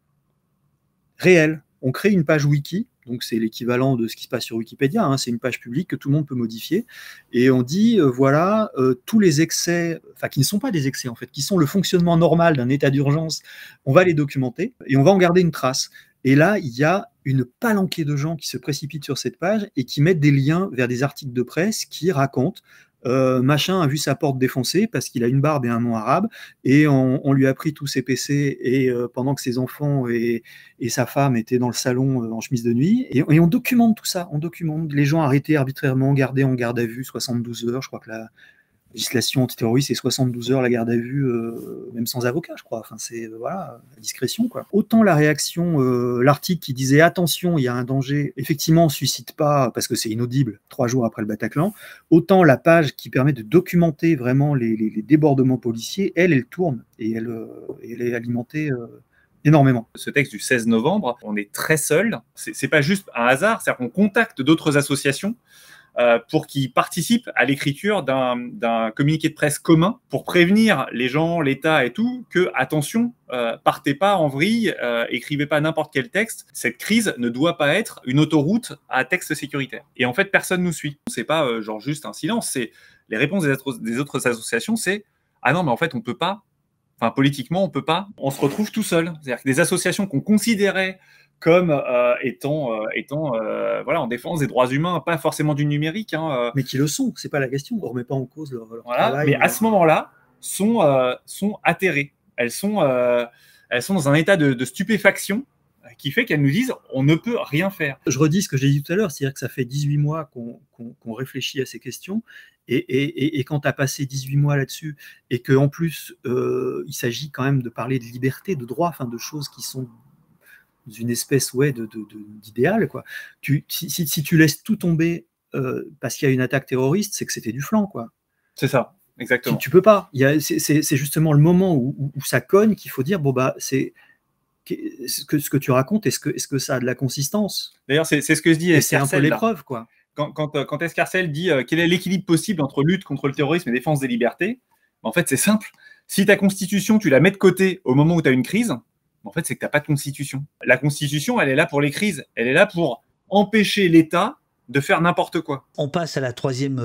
réels. On crée une page wiki, donc c'est l'équivalent de ce qui se passe sur Wikipédia, hein, c'est une page publique que tout le monde peut modifier, et on dit, voilà, tous les excès, enfin qui ne sont pas des excès en fait, qui sont le fonctionnement normal d'un état d'urgence, on va les documenter, et on va en garder une trace. Et là, il y a une palanquée de gens qui se précipitent sur cette page et qui mettent des liens vers des articles de presse qui racontent machin a vu sa porte défoncée parce qu'il a une barbe et un nom arabe, et on lui a pris tous ses PC et pendant que ses enfants et sa femme étaient dans le salon en chemise de nuit, et on documente tout ça, on documente les gens arrêtés arbitrairement, gardés en garde à vue 72 heures, je crois que la législation antiterroriste c'est 72 heures la garde à vue, même sans avocat, je crois. Enfin, c'est voilà, la discrétion, quoi. Autant la réaction, l'article qui disait attention, il y a un danger, effectivement, on ne suscite pas parce que c'est inaudible 3 jours après le Bataclan. Autant la page qui permet de documenter vraiment les débordements policiers, elle tourne et elle est alimentée. Énormément. Ce texte du 16 novembre, on est très seul. C'est pas juste un hasard, c'est-à-dire qu'on contacte d'autres associations pour qu'ils participent à l'écriture d'un communiqué de presse commun pour prévenir les gens, l'État et tout, que, attention, partez pas en vrille, écrivez pas n'importe quel texte. Cette crise ne doit pas être une autoroute à texte sécuritaire. Et en fait, personne nous suit. C'est pas genre juste un silence, c'est les réponses des autres associations, c'est « Ah non, mais en fait, on peut pas. Enfin, politiquement, on peut pas. On se retrouve tout seul. » C'est-à-dire que des associations qu'on considérait comme étant voilà, en défense des droits humains, pas forcément du numérique. Hein, mais qui le sont, c'est pas la question, on ne remet pas en cause leur voilà, travail. Mais à ce moment-là, sont atterrées. Elles sont dans un état de stupéfaction qui fait qu'elles nous disent on ne peut rien faire. Je redis ce que j'ai dit tout à l'heure, c'est-à-dire que ça fait 18 mois qu'on réfléchit à ces questions, et quand tu as passé 18 mois là-dessus, et qu'en plus, il s'agit quand même de parler de liberté, de droit, enfin de choses qui sont d'une espèce d'idéal, quoi. Si tu laisses tout tomber parce qu'il y a une attaque terroriste, c'est que c'était du flanc, quoi. C'est ça, exactement. Tu peux pas. C'est justement le moment où ça cogne qu'il faut dire bon bah c'est ce que tu racontes, est-ce que ça a de la consistance? D'ailleurs, c'est ce que je dis. Et c'est un peu l'épreuve, quoi. Quand Escarcelle dit quel est l'équilibre possible entre lutte contre le terrorisme et défense des libertés, en fait, c'est simple. Si ta constitution, tu la mets de côté au moment où tu as une crise, en fait, c'est que tu n'as pas de constitution. La constitution, elle est là pour les crises. Elle est là pour empêcher l'État de faire n'importe quoi. On passe à la troisième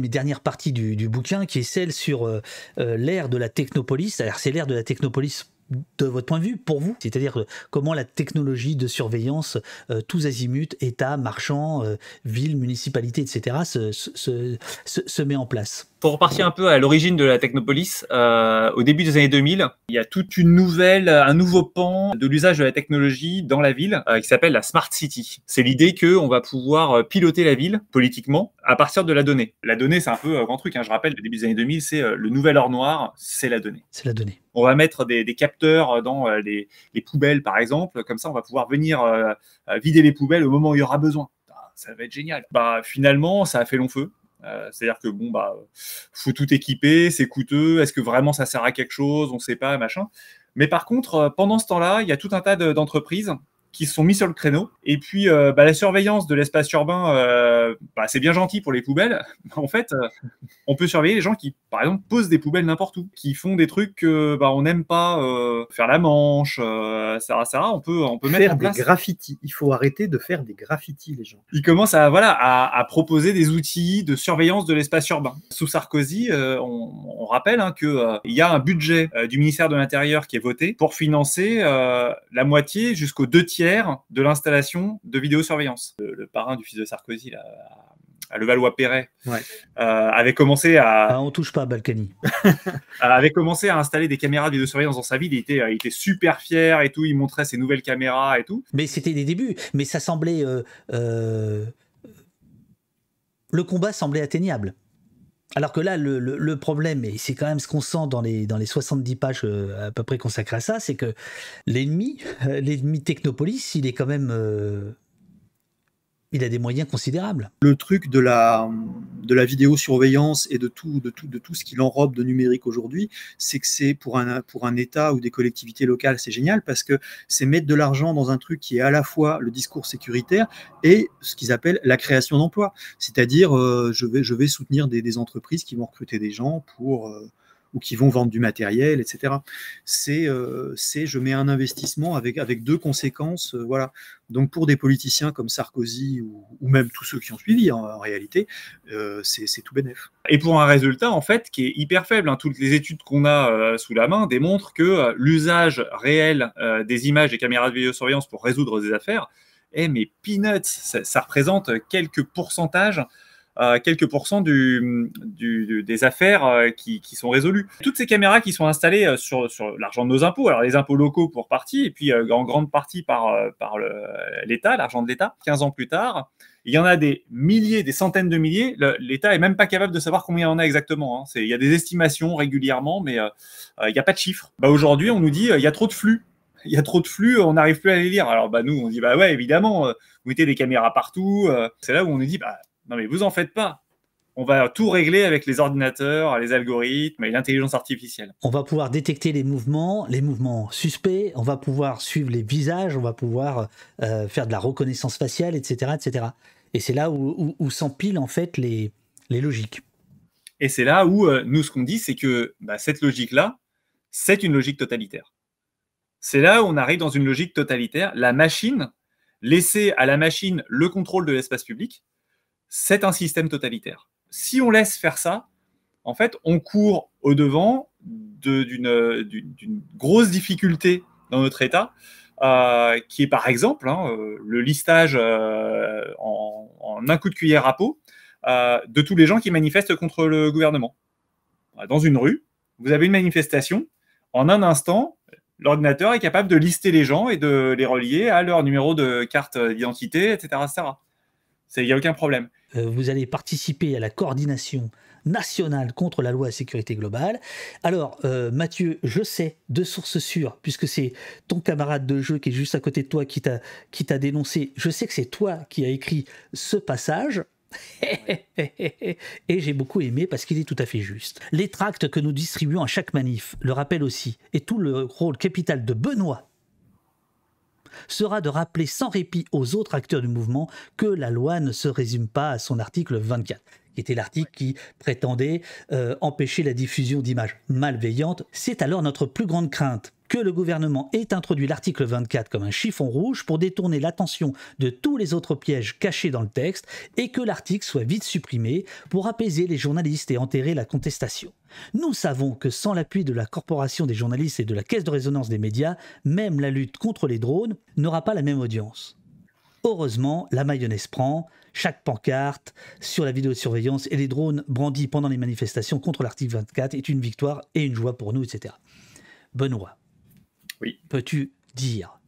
et dernière partie du bouquin, qui est celle sur l'ère de la technopolis. Alors, c'est l'ère de la technopolis de votre point de vue, pour vous, c'est-à-dire comment la technologie de surveillance, tous azimuts, État, marchands, villes, municipalités, etc., se met en place. Pour repartir un peu à l'origine de la technopolis, au début des années 2000, il y a toute un nouveau pan de l'usage de la technologie dans la ville qui s'appelle la Smart City. C'est l'idée qu'on va pouvoir piloter la ville politiquement à partir de la donnée. La donnée, c'est un peu un grand truc. Hein. Je rappelle, au début des années 2000, c'est le nouvel or noir, c'est la donnée. C'est la donnée. On va mettre des capteurs dans les poubelles, par exemple. Comme ça, on va pouvoir venir vider les poubelles au moment où il y aura besoin. Ça va être génial. Finalement, ça a fait long feu. C'est-à-dire que faut tout équiper, c'est coûteux, est-ce que vraiment ça sert à quelque chose, on ne sait pas, machin. Mais par contre, pendant ce temps-là, il y a tout un tas d'entreprises qui se sont mis sur le créneau. Et puis, la surveillance de l'espace urbain, c'est bien gentil pour les poubelles. En fait, on peut surveiller les gens qui, par exemple, posent des poubelles n'importe où, qui font des trucs que on n'aime pas, faire la manche, ça, on peut mettre Faire en des place. graffitis. Il faut arrêter de faire des graffitis, les gens. Ils commencent à proposer des outils de surveillance de l'espace urbain. Sous Sarkozy, on rappelle qu'il y a un budget du ministère de l'Intérieur qui est voté pour financer la moitié jusqu'aux 2/3 de l'installation de vidéosurveillance. Le parrain du fils de Sarkozy, là, à Levallois-Perret, avait commencé à... on touche pas à Balkany. avait commencé à installer des caméras de vidéosurveillance dans sa ville. Il était super fier et tout. Il montrait ses nouvelles caméras et tout. Mais c'était des débuts. Mais ça semblait... le combat semblait atteignable. Alors que là, le problème, et c'est quand même ce qu'on sent dans les 70 pages à peu près consacrées à ça, c'est que l'ennemi Technopolis, il est quand même... il a des moyens considérables. Le truc de la vidéosurveillance et de tout ce qui l'enrobe de numérique aujourd'hui, c'est que c'est pour un État ou des collectivités locales, c'est génial parce que c'est mettre de l'argent dans un truc qui est à la fois le discours sécuritaire et ce qu'ils appellent la création d'emplois. C'est-à-dire, je vais soutenir des entreprises qui vont recruter des gens ou qui vont vendre du matériel, etc. Je mets un investissement avec deux conséquences, voilà. Donc pour des politiciens comme Sarkozy ou même tous ceux qui ont suivi, en réalité, c'est tout bénef. Et pour un résultat, en fait, qui est hyper faible. Toutes les études qu'on a sous la main démontrent que l'usage réel des images des caméras de vidéosurveillance pour résoudre des affaires est mais peanuts. Ça représente quelques pourcentages des affaires qui sont résolues. Toutes ces caméras qui sont installées sur l'argent de nos impôts, alors les impôts locaux pour partie, et puis en grande partie par l'État, l'argent de l'État, 15 ans plus tard, il y en a des milliers, des centaines de milliers. L'État est même pas capable de savoir combien il y en a exactement. Il y a des estimations régulièrement, mais il n'y a pas de chiffres. Aujourd'hui, on nous dit il y a trop de flux. Il y a trop de flux, on n'arrive plus à les lire. Alors nous, on dit ouais, évidemment, vous mettez des caméras partout. C'est là où on nous dit non mais vous en faites pas. On va tout régler avec les ordinateurs, les algorithmes et l'intelligence artificielle. On va pouvoir détecter les mouvements suspects, on va pouvoir suivre les visages, on va pouvoir faire de la reconnaissance faciale, etc. etc. Et c'est là où s'empilent en fait les logiques. Et c'est là où nous, ce qu'on dit, c'est que cette logique-là, c'est une logique totalitaire. C'est là où on arrive dans une logique totalitaire. La machine, laisser à la machine le contrôle de l'espace public, c'est un système totalitaire. Si on laisse faire ça, en fait, on court au-devant d'une grosse difficulté dans notre État, qui est par exemple le listage en un coup de cuillère à peau de tous les gens qui manifestent contre le gouvernement. Dans une rue, vous avez une manifestation, en un instant, l'ordinateur est capable de lister les gens et de les relier à leur numéro de carte d'identité, etc. Il n'y a aucun problème. Vous allez participer à la coordination nationale contre la loi sécurité globale. Alors, Mathieu, je sais, de sources sûres, puisque c'est ton camarade de jeu qui est juste à côté de toi qui t'a dénoncé, je sais que c'est toi qui as écrit ce passage. Et j'ai beaucoup aimé parce qu'il est tout à fait juste. Les tracts que nous distribuons à chaque manif le rappellent aussi, et tout le rôle capital de Benoît sera de rappeler sans répit aux autres acteurs du mouvement que la loi ne se résume pas à son article 24, qui était l'article qui prétendait empêcher la diffusion d'images malveillantes. C'est alors notre plus grande crainte que le gouvernement ait introduit l'article 24 comme un chiffon rouge pour détourner l'attention de tous les autres pièges cachés dans le texte et que l'article soit vite supprimé pour apaiser les journalistes et enterrer la contestation. Nous savons que sans l'appui de la Corporation des journalistes et de la Caisse de résonance des médias, même la lutte contre les drones n'aura pas la même audience. Heureusement, la mayonnaise prend. Chaque pancarte sur la vidéosurveillance et les drones brandis pendant les manifestations contre l'article 24 est une victoire et une joie pour nous, etc. Benoît, oui. Peux-tu dire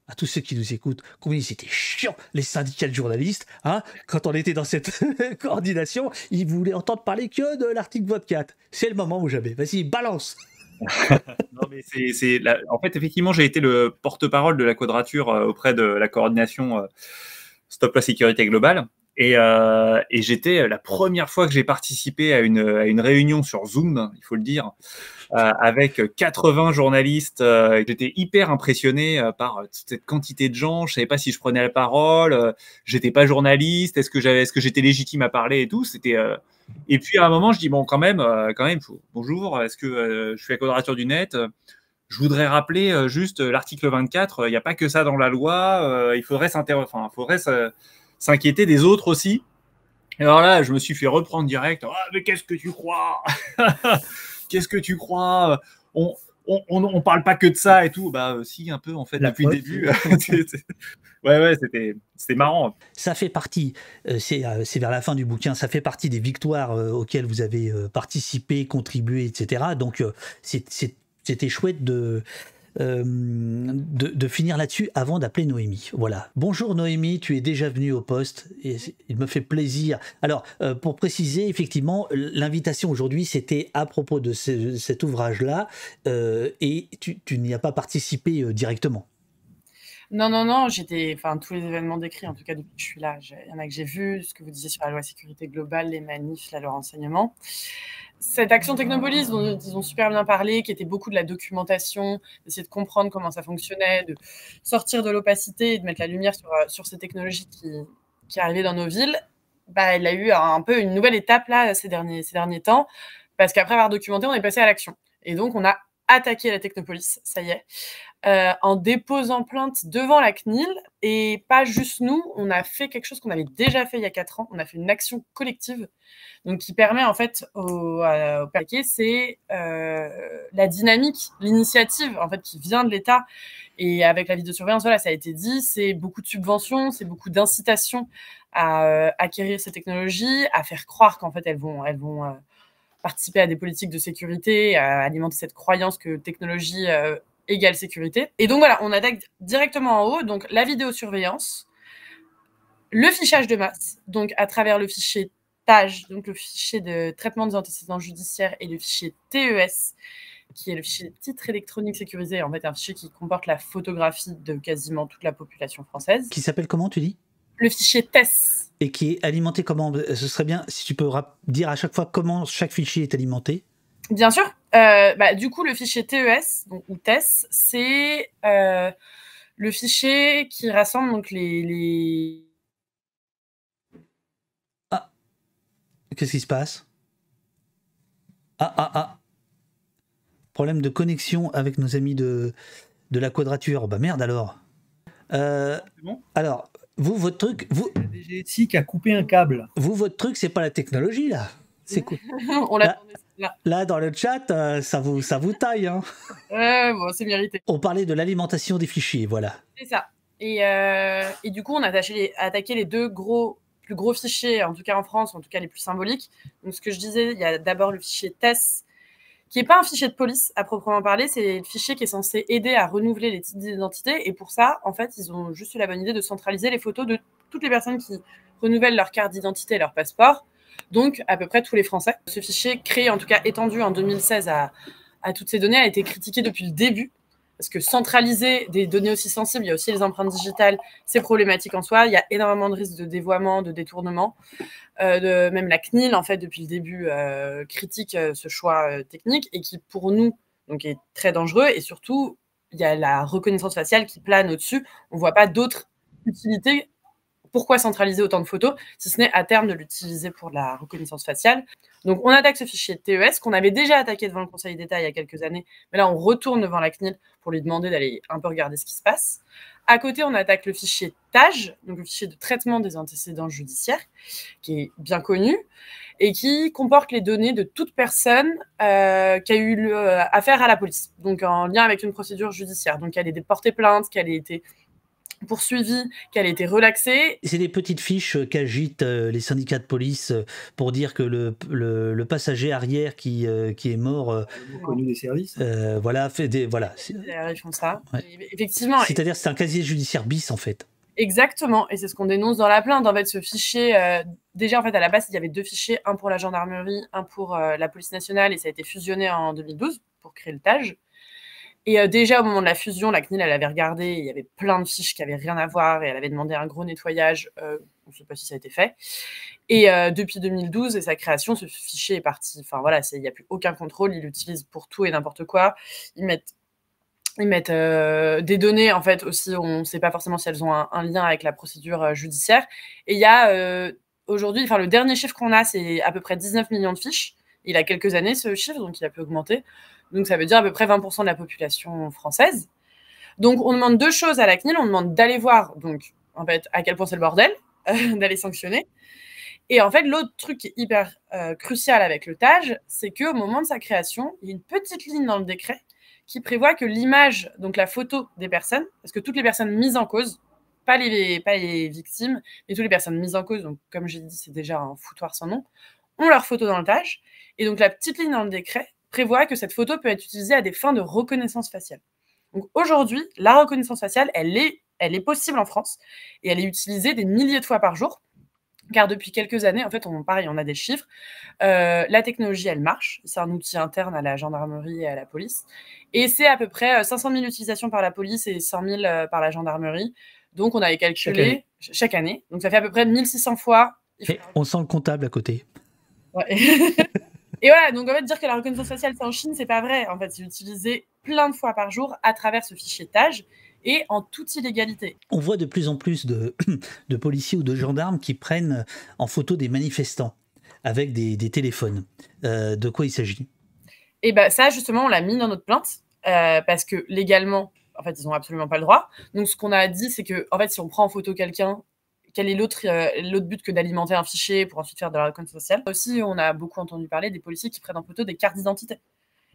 à tous ceux qui nous écoutent combien c'était chiant, les syndicats de journalistes, quand on était dans cette coordination, ils voulaient entendre parler que de l'article 24. C'est le moment ou jamais. Vas-y, balance. Non, mais en fait, effectivement, j'ai été le porte-parole de la Quadrature auprès de la coordination Stop la sécurité globale. Et j'étais la première fois que j'ai participé à une réunion sur Zoom, il faut le dire, avec 80 journalistes. J'étais hyper impressionné par toute cette quantité de gens. Je savais pas si je prenais la parole. J'étais pas journaliste. Est-ce que j'étais légitime à parler et tout. C'était et puis à un moment, je dis bon, quand même, bonjour. Est-ce que je suis à Quadrature du Net? Je voudrais rappeler juste l'article 24. Il n'y a pas que ça dans la loi. Il faudrait s'inquiéter des autres aussi. Et alors là, je me suis fait reprendre direct. Ah, mais qu'est-ce que tu crois? Qu'est-ce que tu crois? On parle pas que de ça et tout. Bah si, un peu en fait, depuis le début. Ouais, c'était marrant. Ça fait partie, c'est vers la fin du bouquin, ça fait partie des victoires auxquelles vous avez participé, contribué, etc. Donc c'était chouette de finir là-dessus avant d'appeler Noémie. Voilà. Bonjour Noémie, tu es déjà venue au poste et il me fait plaisir. Alors, pour préciser, effectivement, l'invitation aujourd'hui, c'était à propos de cet ouvrage-là et tu n'y as pas participé directement. Non, tous les événements décrits, en tout cas depuis que je suis là, il y en a que j'ai vu, ce que vous disiez sur la loi sécurité globale, les manifs, la loi renseignement. Cette action Technopolis dont ils ont super bien parlé, qui était beaucoup de la documentation, d'essayer de comprendre comment ça fonctionnait, de sortir de l'opacité et de mettre la lumière sur ces technologies qui arrivaient dans nos villes, bah, elle a eu un peu une nouvelle étape là, ces derniers temps, parce qu'après avoir documenté, on est passé à l'action. Et donc, on a attaqué la Technopolis, ça y est, en déposant plainte devant la CNIL, et pas juste nous, on a fait quelque chose qu'on avait déjà fait il y a 4 ans, on a fait une action collective, donc qui permet en fait au paquet, c'est la dynamique, l'initiative en fait qui vient de l'État, et avec la vidéosurveillance, voilà, ça a été dit, c'est beaucoup de subventions, c'est beaucoup d'incitation à acquérir ces technologies, à faire croire qu'en fait elles vont participer à des politiques de sécurité, à alimenter cette croyance que technologie égale sécurité. Et donc voilà, on attaque directement en haut, donc la vidéosurveillance, le fichage de masse, donc à travers le fichier TAJ, donc le fichier de traitement des antécédents judiciaires, et le fichier TES, qui est le fichier titre électronique sécurisé, en fait un fichier qui comporte la photographie de quasiment toute la population française. Qui s'appelle comment, tu dis? Le fichier TES. Et qui est alimenté comment? Ce serait bien si tu peux dire à chaque fois comment chaque fichier est alimenté. Bien sûr. Du coup, le fichier TES, donc, ou TES, c'est le fichier qui rassemble donc les... Ah, qu'est-ce qui se passe? Problème de connexion avec nos amis de la Quadrature. Bah merde alors. C'est bon. Alors, vous, votre truc... La DGSI qui a coupé un câble. Votre truc, c'est pas la technologie, là. C'est cool. On l'attendait. Là, dans le chat, ça vous taille. Hein. Bon, c'est mérité. On parlait de l'alimentation des fichiers, voilà. C'est ça. Et du coup, on a attaqué les deux plus gros fichiers, en tout cas en France, en tout cas les plus symboliques. Donc, ce que je disais, il y a d'abord le fichier TES, qui n'est pas un fichier de police à proprement parler, c'est le fichier qui est censé aider à renouveler les titres d'identité. Et pour ça, en fait, ils ont juste eu la bonne idée de centraliser les photos de toutes les personnes qui renouvellent leur carte d'identité et leur passeport. Donc, à peu près tous les Français. Ce fichier, créé, en tout cas étendu en 2016 à toutes ces données, a été critiqué depuis le début. Parce que centraliser des données aussi sensibles, il y a aussi les empreintes digitales, c'est problématique en soi. Il y a énormément de risques de dévoiement, de détournement. Même la CNIL, en fait, depuis le début, critique ce choix technique et qui, pour nous, donc, est très dangereux. Et surtout, il y a la reconnaissance faciale qui plane au-dessus. On ne voit pas d'autres utilités. Pourquoi centraliser autant de photos, si ce n'est à terme de l'utiliser pour la reconnaissance faciale. Donc, on attaque ce fichier TES qu'on avait déjà attaqué devant le Conseil d'État il y a quelques années. Mais là, on retourne devant la CNIL pour lui demander d'aller un peu regarder ce qui se passe. À côté, on attaque le fichier TAJ, donc le fichier de traitement des antécédents judiciaires, qui est bien connu et qui comporte les données de toute personne qui a eu affaire à la police, donc en lien avec une procédure judiciaire. Donc, qu'elle ait porté plainte, qu'elle ait été poursuivie, qu'elle ait été relaxée. C'est des petites fiches qu'agitent les syndicats de police pour dire que le passager arrière qui est mort... connu des services. Voilà. Ils font ça. Ouais. Effectivement. C'est-à-dire que c'est un casier judiciaire bis, en fait. Exactement, et c'est ce qu'on dénonce dans la plainte. En fait, ce fichier, déjà, en fait, à la base, il y avait 2 fichiers, un pour la gendarmerie, un pour la police nationale, et ça a été fusionné en 2012 pour créer le TAJ. Et déjà, au moment de la fusion, la CNIL, elle avait regardé, il y avait plein de fiches qui n'avaient rien à voir, et elle avait demandé un gros nettoyage On ne sait pas si ça a été fait. Et depuis 2012 et sa création, ce fichier est parti. Enfin voilà, il n'y a plus aucun contrôle. Ils l'utilisent pour tout et n'importe quoi. Ils mettent des données, en fait, aussi. On ne sait pas forcément si elles ont un lien avec la procédure judiciaire. Et il y a aujourd'hui, enfin le dernier chiffre qu'on a, c'est à peu près 19 millions de fiches. Il a quelques années, ce chiffre, donc il a peu augmenté. Donc ça veut dire à peu près 20% de la population française. Donc on demande deux choses à la CNIL. On demande d'aller voir, donc en fait, à quel point c'est le bordel, d'aller sanctionner. Et en fait, l'autre truc qui est hyper crucial avec le TAJ, c'est qu'au moment de sa création, il y a une petite ligne dans le décret qui prévoit que l'image, donc la photo des personnes, parce que toutes les personnes mises en cause, pas les victimes, mais toutes les personnes mises en cause, donc comme j'ai dit, c'est déjà un foutoir sans nom, ont leur photo dans le TAJ. Et donc la petite ligne dans le décret prévoit que cette photo peut être utilisée à des fins de reconnaissance faciale. Donc aujourd'hui, la reconnaissance faciale, elle est possible en France et elle est utilisée des milliers de fois par jour. Car depuis quelques années, en fait, on a des chiffres. La technologie, elle marche. C'est un outil interne à la gendarmerie et à la police. Et c'est à peu près 500 000 utilisations par la police et 100 000 par la gendarmerie. Donc, on avait calculé chaque année. Donc, ça fait à peu près 1600 fois. Et on sent le comptable à côté. Ouais. Et voilà, donc en fait, dire que la reconnaissance faciale, c'est en Chine, c'est pas vrai. En fait, c'est utilisé plein de fois par jour à travers ce fichier TAJ et en toute illégalité. On voit de plus en plus de policiers ou de gendarmes qui prennent en photo des manifestants avec des téléphones. De quoi il s'agit? Et ben ça, justement, on l'a mis dans notre plainte parce que légalement, en fait, ils n'ont absolument pas le droit. Donc, ce qu'on a dit, c'est que, en fait, si on prend en photo quelqu'un, quel est l'autre but que d'alimenter un fichier pour ensuite faire de la reconnaissance faciale? Aussi, on a beaucoup entendu parler des policiers qui prennent en photo des cartes d'identité.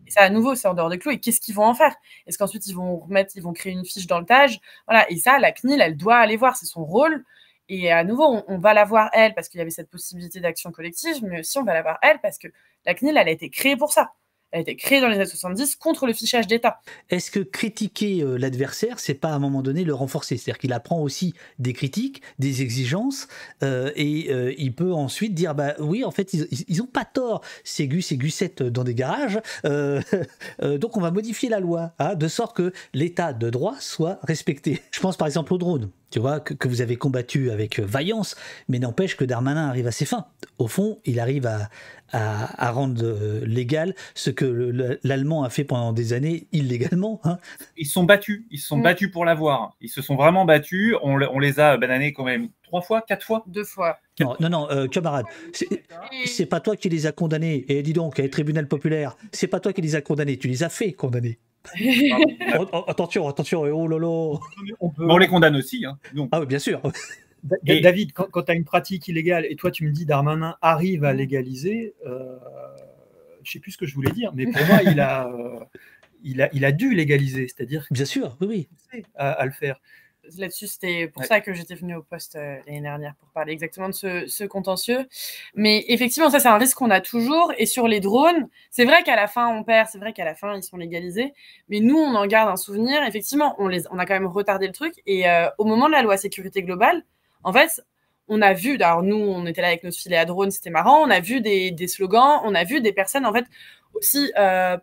Et ça, à nouveau, c'est en dehors des clous. Et qu'est-ce qu'ils vont en faire? Est-ce qu'ensuite, ils vont créer une fiche dans le TAJ? Voilà. Et ça, la CNIL, elle doit aller voir. C'est son rôle. Et à nouveau, on va la voir, elle, parce qu'il y avait cette possibilité d'action collective, mais aussi on va la voir, elle, parce que la CNIL, elle a été créée pour ça. Elle a été créée dans les années 70 contre le fichage d'État. Est-ce que critiquer l'adversaire, c'est pas à un moment donné le renforcer? C'est-à-dire qu'il apprend aussi des critiques, des exigences, et il peut ensuite dire bah oui, en fait, ils ont pas tort, ces Gucettes dans des garages, donc on va modifier la loi, hein, de sorte que l'état de droit soit respecté. Je pense par exemple au drone, tu vois, que vous avez combattu avec vaillance, mais n'empêche que Darmanin arrive à ses fins. Au fond, il arrive à rendre légal ce que l'Allemand a fait pendant des années illégalement. Hein. Ils se sont battus pour l'avoir. Ils se sont vraiment battus. On les a bananés quand même 3 fois, 4 fois 2 fois. Non, camarade, c'est pas toi qui les as condamnés. Et dis donc, les tribunal populaire, c'est pas toi qui les as condamnés, tu les as fait condamner. Attention, oh lolo. On les condamne aussi. Hein, donc. Ah oui, bien sûr. David, quand tu as une pratique illégale et toi tu me dis Darmanin arrive à légaliser, je sais plus ce que je voulais dire, mais pour moi il a dû légaliser, c'est-à-dire bien sûr, oui, à le faire. Là-dessus, c'était pour ça que j'étais venue au poste l'année dernière, pour parler exactement de ce contentieux. Mais effectivement, ça, c'est un risque qu'on a toujours. Et sur les drones, c'est vrai qu'à la fin, on perd, c'est vrai qu'à la fin, ils sont légalisés. Mais nous, on en garde un souvenir. Effectivement, on a quand même retardé le truc. Et au moment de la loi sécurité globale, en fait, on a vu, alors nous, on était là avec notre filet à drone, c'était marrant, on a vu des slogans, on a vu des personnes, en fait, aussi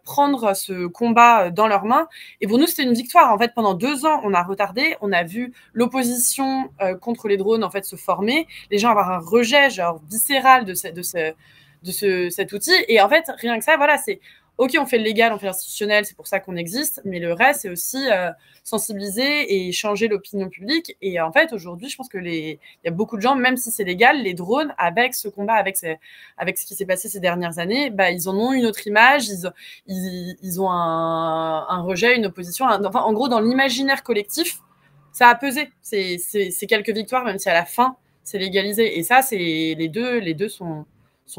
prendre ce combat dans leurs mains. Et pour nous, c'était une victoire. En fait, pendant 2 ans, on a retardé. On a vu l'opposition contre les drones en fait se former. Les gens avoir un rejet genre viscéral de cet outil. Et en fait, rien que ça, voilà, c'est ok, on fait le légal, on fait l'institutionnel, c'est pour ça qu'on existe. Mais le reste, c'est aussi sensibiliser et changer l'opinion publique. Et en fait, aujourd'hui, je pense que il y a beaucoup de gens, même si c'est légal, les drones, avec ce combat, avec ce qui s'est passé ces dernières années, bah, ils en ont une autre image, ils ont un rejet, une opposition. Enfin, en gros, dans l'imaginaire collectif, ça a pesé. C'est quelques victoires, même si à la fin, c'est légalisé. Et ça, les deux sont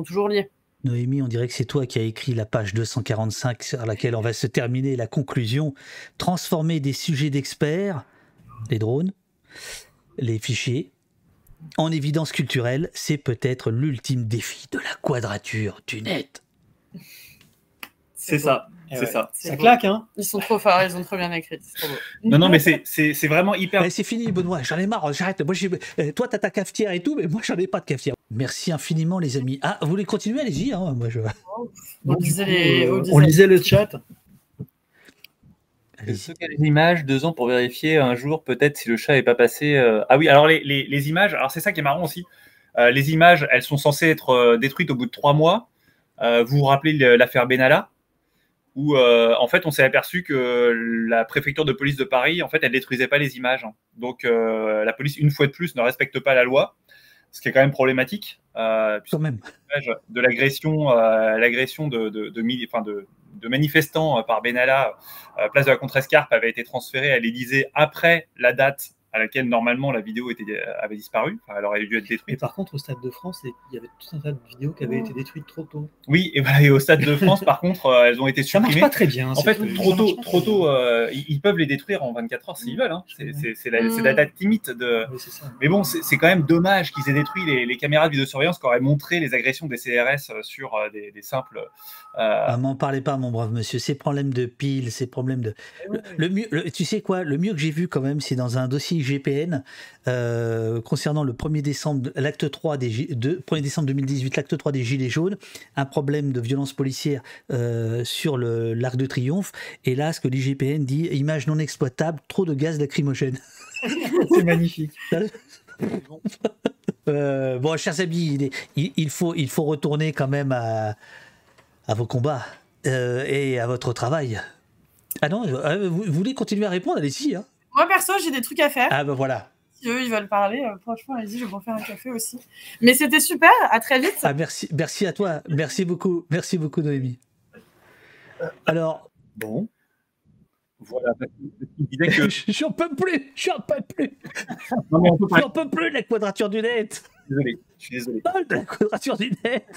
toujours liés. Noémie, on dirait que c'est toi qui as écrit la page 245 sur laquelle on va se terminer la conclusion. Transformer des sujets d'experts, les drones, les fichiers, en évidence culturelle, c'est peut-être l'ultime défi de la quadrature du net. C'est ça. C'est ça. Ça claque, hein. Ils sont trop forts, ils ont trop bien écrit. C'est trop beau. Non, mais c'est vraiment hyper. C'est fini, Benoît, j'en ai marre, j'arrête. Moi, toi, t'as ta cafetière et tout, mais moi, j'en ai pas de cafetière. Merci infiniment, les amis. Ah, vous voulez continuer? Allez-y. Hein, moi, on lisait le chat. Stocker les images 2 ans pour vérifier un jour peut-être si le chat n'est pas passé. Ah oui, alors les images, alors c'est ça qui est marrant aussi. Les images, elles sont censées être détruites au bout de 3 mois. Vous vous rappelez l'affaire Benalla, où en fait on s'est aperçu que la préfecture de police de Paris, en fait, elle détruisait pas les images. Donc la police, une fois de plus, ne respecte pas la loi, ce qui est quand même problématique. Quand même. De l'agression de manifestants par Benalla, place de la Contrescarpe, avait été transférée à l'Élysée après la date à laquelle normalement la vidéo avait disparu. Enfin, elle aurait dû être détruite. Mais par contre, au Stade de France, il y avait tout un tas de vidéos qui avaient été détruites trop tôt. Oui, et au Stade de France, par contre, elles ont été supprimées. Ça marche pas très bien. En fait, trop tôt, ils peuvent les détruire en 24 heures s'ils veulent. Hein. C'est la date limite de. Oui, c'est ça. Mais bon, c'est quand même dommage qu'ils aient détruit les caméras de vidéosurveillance qui auraient montré les agressions des CRS sur des simples. M'en parlez pas, mon brave monsieur. Ces problèmes de piles, ces problèmes de. Tu sais quoi, le mieux que j'ai vu quand même, c'est dans un dossier IGPN concernant le 1er décembre, l'acte 3 1er décembre 2018, l'acte 3 des Gilets jaunes, un problème de violence policière sur l'Arc de Triomphe. Et là, ce que l'IGPN dit, image non exploitable, trop de gaz lacrymogène. C'est magnifique. Bon, chers amis, il faut retourner quand même à vos combats et à votre travail. Ah non, vous voulez continuer à répondre? Allez-y. Hein. Moi, perso, j'ai des trucs à faire. Ah ben voilà. Si eux, ils veulent parler, franchement, allez-y, je vais m'en faire un café aussi. Mais c'était super, à très vite. Ah, merci à toi. Merci beaucoup, Noémie. Alors... Bon. Voilà. Il disait que... J'en peux plus. J'en peux plus de la quadrature du net. Je suis désolé. De la quadrature du net.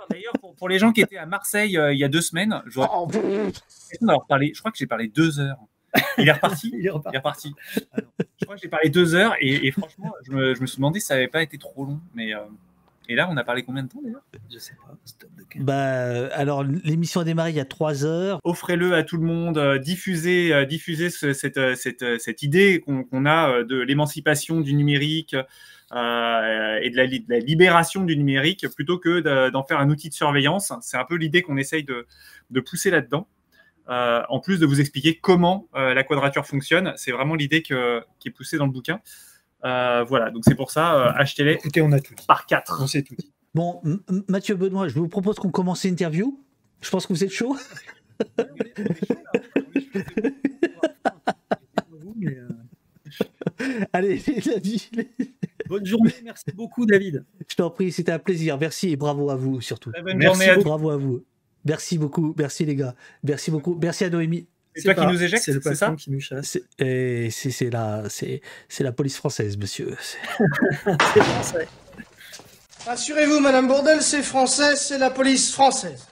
D'ailleurs, pour les gens qui étaient à Marseille il y a 2 semaines, je crois que j'ai parlé 2 heures. Il est reparti. Il est reparti. Alors, je crois que j'ai parlé 2 heures et franchement, je me suis demandé si ça n'avait pas été trop long. Mais et là, on a parlé combien de temps d'ailleurs? Je sais pas. Alors, l'émission a démarré il y a 3 heures. Offrez-le à tout le monde. Diffusez cette idée qu'on a de l'émancipation du numérique et de la libération du numérique plutôt que d'en faire un outil de surveillance. C'est un peu l'idée qu'on essaye de pousser là-dedans. En plus de vous expliquer comment la quadrature fonctionne, c'est vraiment l'idée qui est poussée dans le bouquin. Voilà, donc c'est pour ça, achetez-les. Écoutez, on a tout dit. Par 4. On sait tout dit. Bon, Mathieu Benoît, je vous propose qu'on commence l'interview. Je pense que vous êtes chaud. Allez, bonne journée, merci beaucoup David. Je t'en prie, c'était un plaisir. Merci et bravo à vous surtout. Bravo à vous. Merci beaucoup, merci les gars. Merci beaucoup, merci à Noémie. C'est toi qui nous éjecte, c'est le ça qui nous chasse. C'est la police française, monsieur. C'est français. Rassurez-vous, Madame Bourdelle, c'est français, c'est la police française.